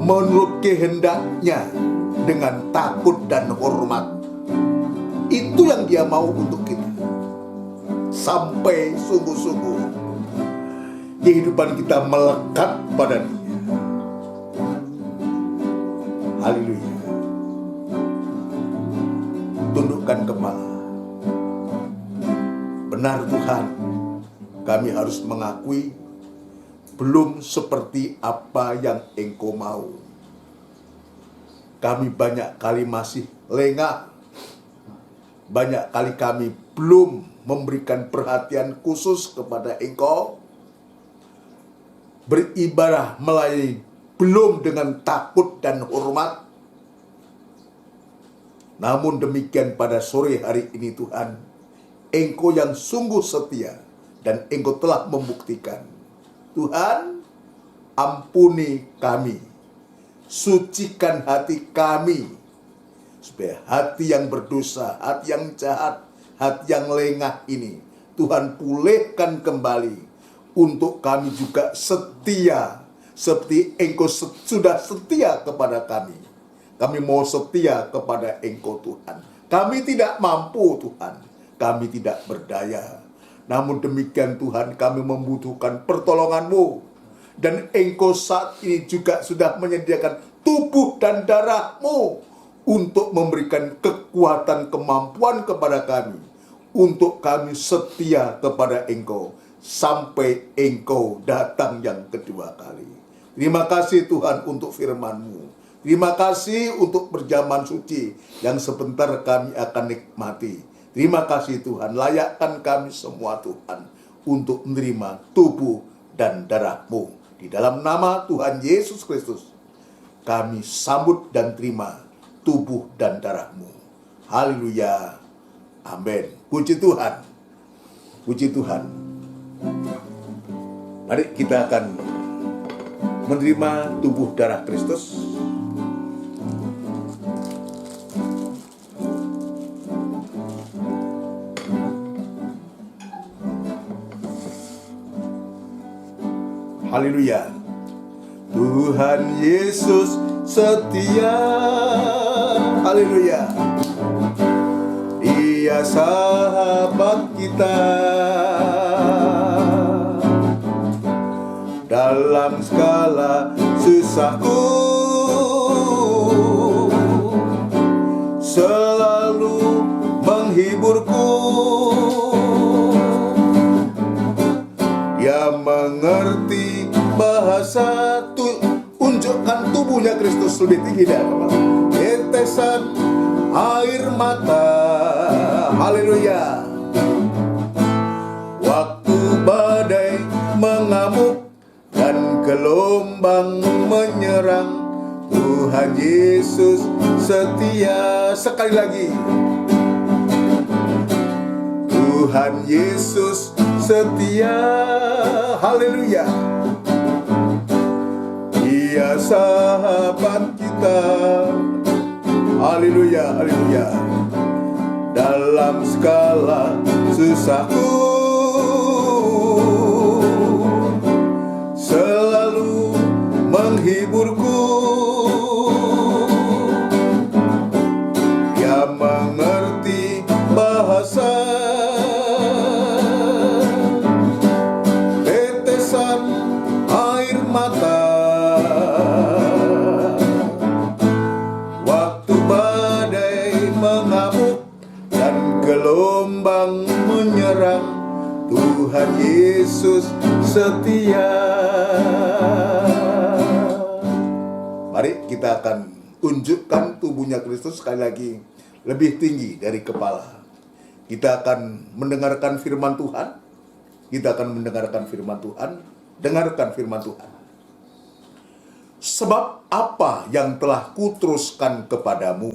menurut kehendaknya dengan takut dan hormat. Itu yang dia mau untuk kita. Sampai sungguh-sungguh kehidupan kita melekat pada dia. Haleluya. Tundukkan kepala. Benar Tuhan, kami harus mengakui belum seperti apa yang Engkau mau. Kami banyak kali masih lengah. Banyak kali kami belum memberikan perhatian khusus kepada Engkau. Beribadah melayani belum dengan takut dan hormat. Namun demikian pada sore hari ini Tuhan, Engkau yang sungguh setia dan Engkau telah membuktikan. Tuhan, ampuni kami, sucikan hati kami, supaya hati yang berdosa, hati yang jahat, hati yang lengah ini, Tuhan pulihkan kembali, untuk kami juga setia, seperti Engkau sudah setia kepada kami. Kami mau setia kepada Engkau Tuhan. Kami tidak mampu Tuhan, kami tidak berdaya. Namun demikian Tuhan, kami membutuhkan pertolongan-Mu. Dan Engkau saat ini juga sudah menyediakan tubuh dan darah-Mu untuk memberikan kekuatan, kemampuan kepada kami, untuk kami setia kepada Engkau sampai Engkau datang yang kedua kali. Terima kasih Tuhan untuk firman-Mu. Terima kasih untuk perjamuan suci yang sebentar kami akan nikmati. Terima kasih Tuhan, layakkan kami semua Tuhan untuk menerima tubuh dan darah-Mu. Di dalam nama Tuhan Yesus Kristus, kami sambut dan terima tubuh dan darah-Mu. Haleluya. Amin. Puji Tuhan. Puji Tuhan. Mari kita akan menerima tubuh darah Kristus. Haleluya. Tuhan Yesus setia. Haleluya. Dia sahabat kita dalam segala susahku, selalu menghiburku. Dia mengerti bahasa unjukkan tubuhnya Kristus lebih tinggi dari tetesan air mata. Haleluya. Waktu badai mengamuk dan gelombang menyerang, Tuhan Yesus setia. Sekali lagi, Tuhan Yesus setia. Haleluya. Dia sahabat kita. Haleluya, haleluya. Dalam segala susahku, selalu menghiburku. Dia mengerti bahasa tetesan air mata. Gelombang menyerang, Tuhan Yesus setia. Mari kita akan tunjukkan tubuhnya Kristus sekali lagi lebih tinggi dari kepala. Kita akan mendengarkan firman Tuhan. Kita akan mendengarkan firman Tuhan. Dengarkan firman Tuhan. Sebab apa yang telah kuteruskan kepadamu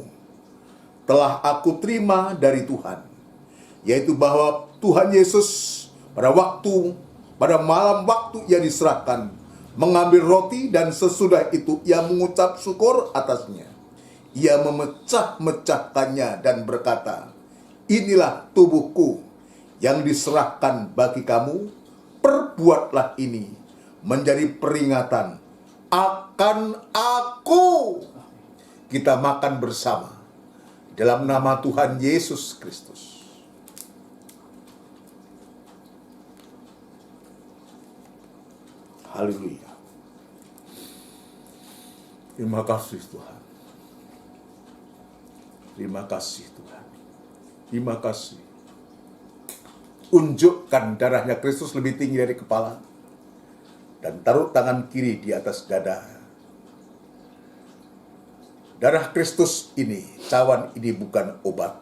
telah aku terima dari Tuhan, yaitu bahwa Tuhan Yesus pada malam waktu ia diserahkan, mengambil roti dan sesudah itu ia mengucap syukur atasnya. Ia memecah-mecahkannya dan berkata, inilah tubuhku yang diserahkan bagi kamu, perbuatlah ini menjadi peringatan akan aku. Kita makan bersama dalam nama Tuhan Yesus Kristus. Haleluya. Terima kasih Tuhan. Terima kasih Tuhan. Terima kasih. Unjukkan darahnya Kristus lebih tinggi dari kepala. Dan taruh tangan kiri di atas dada. Darah Kristus ini, cawan ini bukan obat.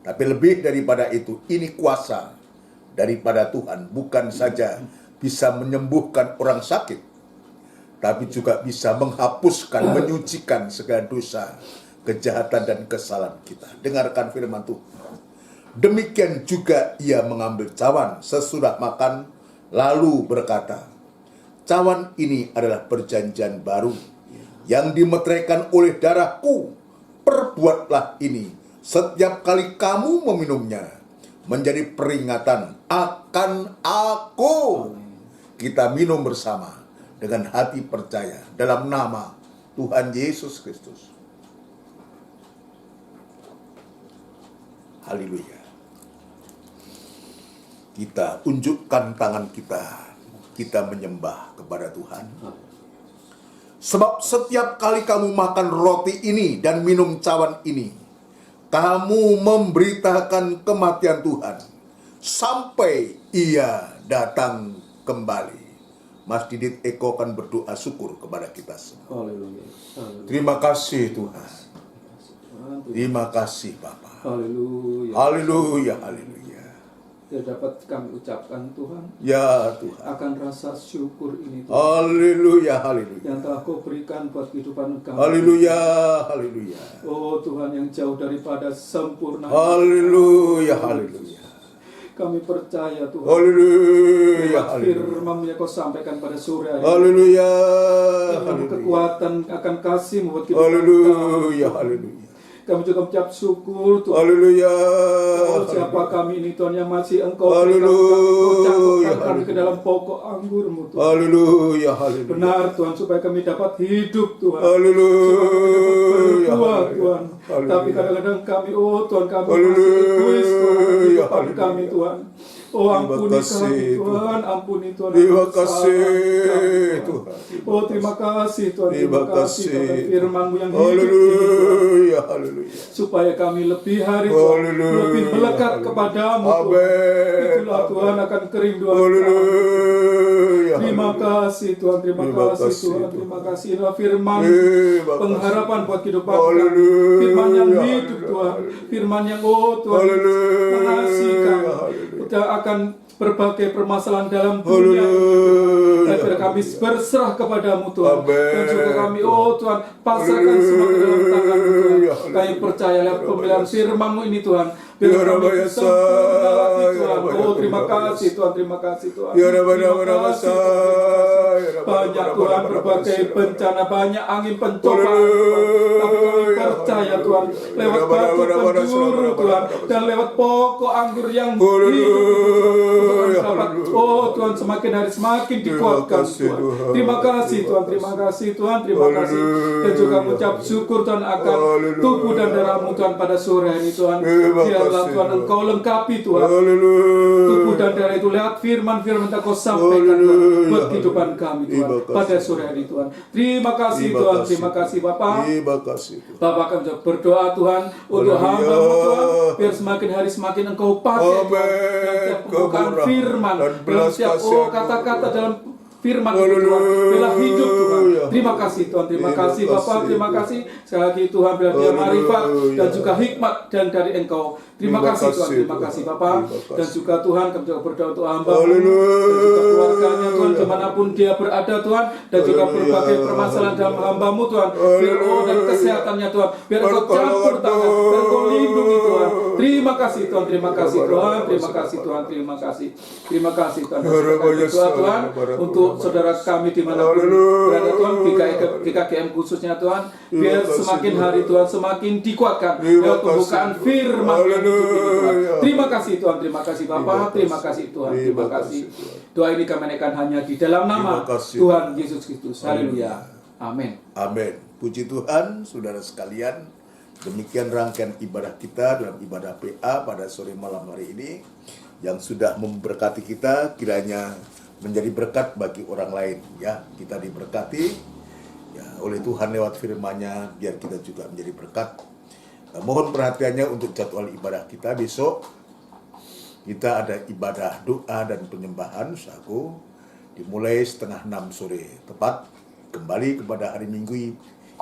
Tapi lebih daripada itu, ini kuasa daripada Tuhan. Bukan saja bisa menyembuhkan orang sakit, tapi juga bisa menghapuskan, menyucikan segala dosa, kejahatan dan kesalahan kita. Dengarkan firman Tuhan. Demikian juga ia mengambil cawan sesudah makan, lalu berkata, cawan ini adalah perjanjian baru yang dimeteraikan oleh darahku. Perbuatlah ini setiap kali kamu meminumnya, menjadi peringatan akan aku. Kita minum bersama dengan hati percaya dalam nama Tuhan Yesus Kristus. Haleluya. Kita unjukkan tangan kita kita menyembah kepada Tuhan. Sebab setiap kali kamu makan roti ini dan minum cawan ini, kamu memberitakan kematian Tuhan sampai Ia datang kembali. Mas Didit Eko akan berdoa syukur kepada kita semua. Haleluya. Terima kasih Tuhan. Terima kasih Bapa. Haleluya. Haleluya, haleluya. Ya, dapat kami ucapkan Tuhan Ya Tuhan. akan rasa syukur ini Tuhan, Haleluya, haleluya. yang telah Kau berikan buat kehidupan kami. Haleluya, haleluya. Oh Tuhan yang jauh daripada sempurna. Haleluya, haleluya. Kami percaya Tuhan. Haleluya, Lewat haleluya. firman yang Kau sampaikan pada sore hari. Haleluya, Dalam haleluya. kekuatan akan kasih buat kehidupan Haleluya, kami. haleluya. Kami juga mengucap syukur Tuhan. Haleluya. Oh, siapa kami ini Tuhan yang masih Engkau Haleluya. campurkan kami ke dalam pokok anggur-Mu Tuhan. Haleluya, haleluya. Benar Tuhan, supaya kami dapat hidup Tuhan. Haleluya. Berdoa Tuhan. Haleluya. Tapi kadang-kadang kami, oh Tuhan, kami Haleluya. masih egois Tuhan dalam kehidupan Haleluya. kami Tuhan. Oh ampuni Terima kasih, kami Tuhan, ampuni Tuhan. Terima Ampuni kasih kesalahan Tuhan. Oh terima kasih Tuhan, Terima terima kasih Tuhan. kasih. Firman-Mu yang hidup ini Tuhan. Haleluya, haleluya. Supaya kami lebih hari Tuhan, Haleluya. lebih melekat kepadamu Tuhan. Amin. Itulah Tuhan akan kerinduan kami. Haleluya. Terima kasih Tuhan, terima Terima kasih kasih, Tuhan, Tuhan. terima kasih. Inilah firman Terima kasih. pengharapan buat kehidupan kami. Haleluya. Firman yang hidup Tuhan, firman yang Tuhan Haleluya. mengasihi kami. Haleluya. Kita akan berbagai permasalahan dalam dunia. Haleluya. Tapi kami berserah kepadamu Tuhan. Amin. Dan juga kami, Tuhan, pasrahkan semua ke dalam tangan-Mu Tuhan. Haleluya. Kami percaya lewat pembelian firman-Mu ini Tuhan. Ya Biar kami Rabbi, bisa ya mengalami Ya Tuhan. Rabbi, Oh ya terima Rabbi, ya kasih Tuhan, terima kasih Tuhan. Ya Rabbi, ya Terima Rabbi, kasih, ya Tuhan. Rabbi, Banyak ya Tuhan Rabbi, berbagai ya Rabbi, bencana, banyak angin pencobaan Tuhan. Haleluya. Tapi kami percaya Tuhan, lewat Ya Rabbi, batu ya Rabbi, penjuru ya Rabbi, Tuhan, ya Rabbi. dan lewat pokok anggur yang Haleluya. hidup Tuhan dapat, Haleluya. Tuhan semakin hari semakin Terima dikuatkan kasih, Tuhan. Tuhan. Terima kasih Tuhan, terima kasih Tuhan, terima kasih. Dan juga mengucap syukur Tuhan akan Haleluya. tubuh dan darah-Mu Tuhan pada sore hari Tuhan. Terima Biarlah kasih, Tuhan Tuhan. Engkau lengkapi Tuhan Haleluya. tubuh dan darah itu lewat firman-firman yang Kau sampaikan Tuhan Haleluya. buat kehidupan kami Tuhan Terima kasih. pada sore hari Tuhan. Terima kasih Terima Tuhan, kasih. terima kasih Bapak. Terima kasih, Tuhan. Bapak kami juga berdoa Tuhan untuk Haleluya. hamba-Mu Tuhan, biar semakin hari semakin Engkau pakai Tuhan Amin. dalam setiap pembukaan Kemurahan firman, dan dalam belas setiap kasihan kata-kata Tuhan. dalam firman itu Tuhan, Haleluya. bila hidup Tuhan. Terima kasih Tuhan, terima Terima kasih Bapak, kasih, terima Tuhan. kasih sekali lagi Tuhan, bila dia Haleluya. marifat dan juga hikmat dan dari Engkau. Terima Terima kasih Tuhan, kasih, terima Tuhan. kasih Bapak, Terima kasih. dan juga Tuhan kami juga berdoa untuk hamba Haleluya. dan juga keluarganya Tuhan, dimanapun dia berada Tuhan, dan juga Haleluya. berbagai permasalahan dalam hamba-Mu Tuhan, biar dan kesehatannya Tuhan, biar Engkau campur tangan, biar Engkau lindungi Tuhan. Terima kasih Tuhan, terima kasih Tuhan, terima kasih Tuhan, terima kasih, terima kasih Tuhan. Dan juga kami berdoa Tuhan untuk saudara kami dimanapun berada Tuhan, GKGM khususnya Tuhan, biar semakin hari Tuhan semakin dikuatkan lewat pembukaan firman yang hidup ini Tuhan. Terima kasih Tuhan, terima kasih Bapa, terima kasih Tuhan, terima kasih. Doa ini kami naikkan hanya di dalam nama Terima kasih. Tuhan Yesus Kristus. Haleluya. Amin. Amin. Puji Tuhan, saudara sekalian. Demikian rangkaian ibadah kita dalam ibadah PA pada sore malam hari ini. Yang sudah memberkati kita, kiranya menjadi berkat bagi orang lain. Ya, kita diberkati ya, oleh Tuhan lewat firman-Nya, biar kita juga menjadi berkat. Mohon perhatiannya untuk jadwal ibadah kita besok. Kita ada ibadah doa dan penyembahan saku dimulai 5:30 sore tepat, kembali kepada hari Minggu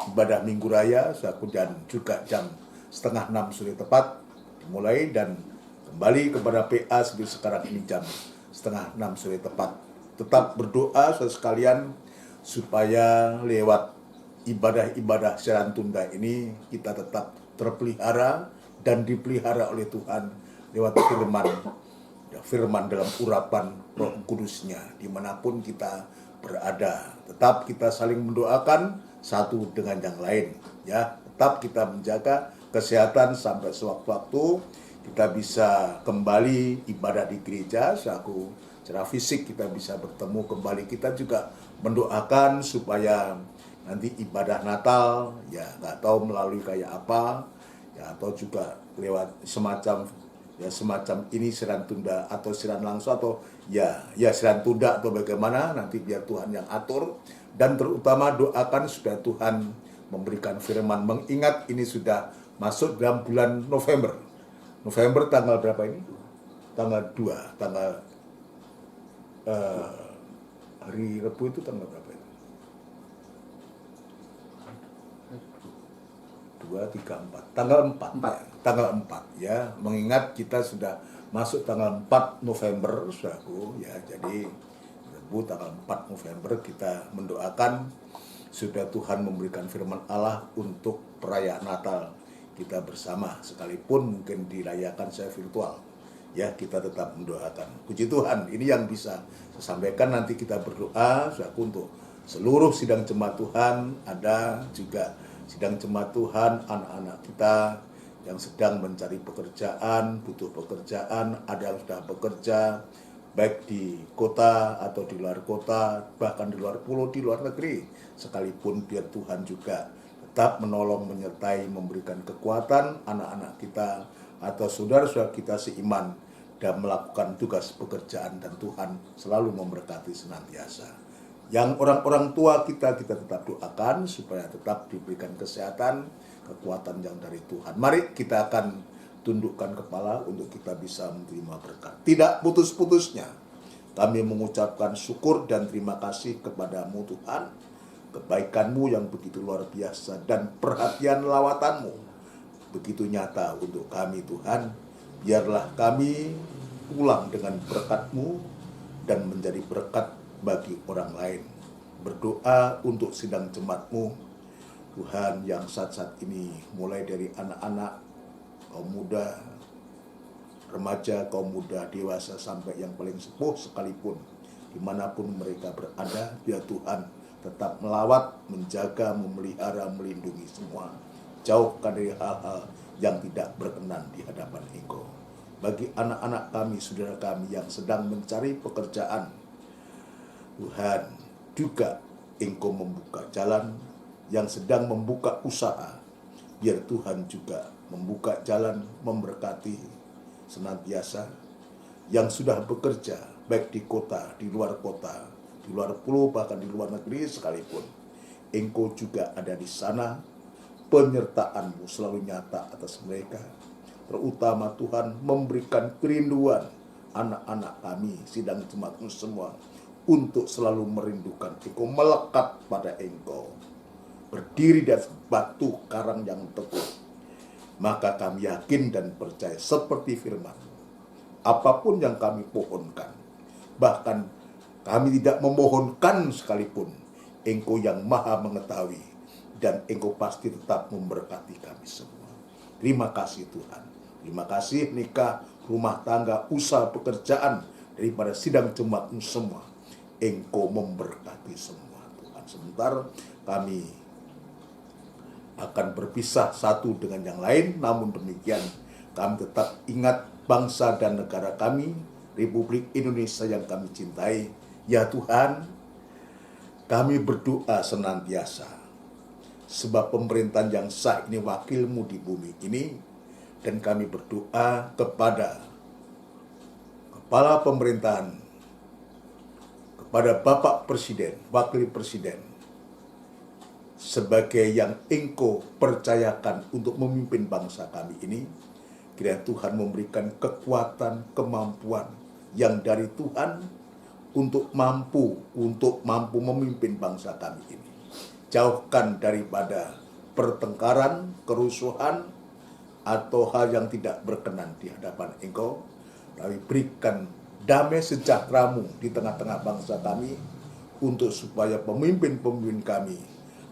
ibadah Minggu Raya saku, dan juga jam 5:30 sore tepat dimulai dan kembali kepada PA seperti sekarang ini jam 5:30 sore tepat. Tetap berdoa saudara sekalian supaya lewat ibadah-ibadah siaran tunda ini kita tetap terpelihara dan dipelihara oleh Tuhan lewat firman dalam urapan Roh Kudus-Nya dimanapun kita berada. Tetap kita saling mendoakan satu dengan yang lain, ya. Tetap kita menjaga kesehatan sampai sewaktu-waktu kita bisa kembali ibadah di gereja, secara fisik kita bisa bertemu kembali. Kita juga mendoakan supaya nanti ibadah Natal, ya nggak tahu melalui kayak apa, ya atau juga lewat semacam ya semacam ini serang tunda atau serang langsung atau ya serang tunda atau bagaimana, nanti biar Tuhan yang atur. Dan terutama doakan supaya Tuhan memberikan firman, mengingat ini sudah masuk dalam bulan November. November tanggal berapa ini? Tanggal 2, tanggal hari Rabu itu tanggal berapa itu? 2, 3, 4. Tanggal 4. Empat. Tanggal 4 ya. Mengingat kita sudah masuk tanggal 4 November, saudaraku ya. Jadi Rabu tanggal 4 November kita mendoakan supaya Tuhan memberikan firman Allah untuk perayaan Natal kita bersama, sekalipun mungkin dirayakan secara virtual. Ya, kita tetap mendoakan. Puji Tuhan, ini yang bisa saya sampaikan. Nanti kita berdoa saudaraku untuk seluruh sidang jemaat Tuhan, ada juga sidang jemaat Tuhan, anak-anak kita yang sedang mencari pekerjaan, butuh pekerjaan, ada yang sudah bekerja, baik di kota atau di luar kota, bahkan di luar pulau, di luar negeri. Sekalipun biar Tuhan juga tetap menolong, menyertai, memberikan kekuatan anak-anak kita atau saudara-saudara kita seiman dan melakukan tugas pekerjaan, dan Tuhan selalu memberkati senantiasa. Yang orang-orang tua kita tetap doakan supaya tetap diberikan kesehatan, kekuatan yang dari Tuhan. Mari kita akan tundukkan kepala untuk kita bisa menerima berkat. Tidak putus-putusnya kami mengucapkan syukur dan terima kasih kepadamu Tuhan. Kebaikanmu yang begitu luar biasa dan perhatian lawatanmu begitu nyata untuk kami Tuhan. Biarlah kami pulang dengan berkat-Mu dan menjadi berkat bagi orang lain. Berdoa untuk sidang jemaat-Mu Tuhan, yang saat-saat ini mulai dari anak-anak, kaum muda, remaja, kaum muda, dewasa, sampai yang paling sepuh sekalipun, dimanapun mereka berada, biar Tuhan tetap melawat, menjaga, memelihara, melindungi semua. Jauhkan dari hal-hal yang tidak berkenan di hadapan Engkau. Bagi anak-anak kami, saudara kami yang sedang mencari pekerjaan, Tuhan juga Engkau membuka jalan. Yang sedang membuka usaha, biar Tuhan juga membuka jalan, memberkati senantiasa. Yang sudah bekerja, baik di kota, di luar kota, di luar pulau, bahkan di luar negeri sekalipun, Engkau juga ada di sana. Penyertaan-Mu selalu nyata atas mereka. Terutama Tuhan memberikan kerinduan anak-anak kami, sidang jemaat-Mu semua, untuk selalu merindukan Engkau, melekat pada Engkau, berdiri di atas batu karang yang teguh. Maka kami yakin dan percaya seperti firman, apapun yang kami pohonkan, bahkan kami tidak memohonkan sekalipun, Engkau yang maha mengetahui, dan Engkau pasti tetap memberkati kami semua. Terima kasih Tuhan. Terima kasih nikah, rumah tangga, usaha, pekerjaan, daripada sidang jemaat-Mu semua, Engkau memberkati semua Tuhan. Sebentar kami akan berpisah satu dengan yang lain, namun demikian kami tetap ingat bangsa dan negara kami, Republik Indonesia yang kami cintai. Ya Tuhan, kami berdoa senantiasa, sebab pemerintahan yang sah ini wakil-Mu di bumi ini, dan kami berdoa kepada kepala pemerintahan, kepada Bapak Presiden, Wakil Presiden, sebagai yang Engkau percayakan untuk memimpin bangsa kami ini. Kiranya Tuhan memberikan kekuatan, kemampuan yang dari Tuhan untuk mampu memimpin bangsa kami ini. Jauhkan daripada pertengkaran, kerusuhan, atau hal yang tidak berkenan di hadapan Engkau. Tapi berikan damai sejahtera-Mu di tengah-tengah bangsa kami, untuk supaya pemimpin-pemimpin kami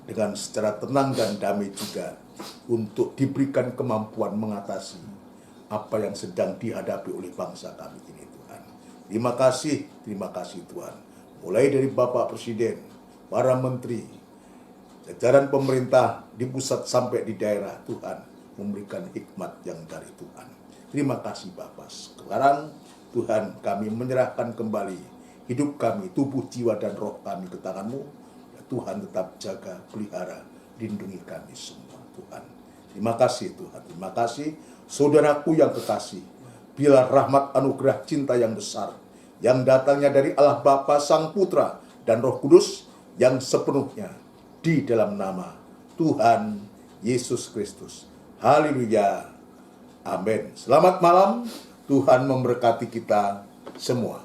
dengan secara tenang dan damai juga, untuk diberikan kemampuan mengatasi apa yang sedang dihadapi oleh bangsa kami ini Tuhan. Terima kasih Tuhan. Mulai dari Bapak Presiden, para menteri, jajaran pemerintah di pusat sampai di daerah, Tuhan memberikan hikmat yang dari Tuhan. Terima kasih Bapak. Sekarang Tuhan, kami menyerahkan kembali hidup kami, tubuh, jiwa, dan roh kami ke tangan-Mu. Tuhan tetap jaga, pelihara, lindungi kami semua Tuhan. Terima kasih Tuhan. Terima kasih saudaraku yang kekasih, biarlah rahmat anugerah cinta yang besar yang datangnya dari Allah Bapa, Sang Putra, dan Roh Kudus yang sepenuhnya di dalam nama Tuhan Yesus Kristus. Haleluya. Amin. Selamat malam. Tuhan memberkati kita semua.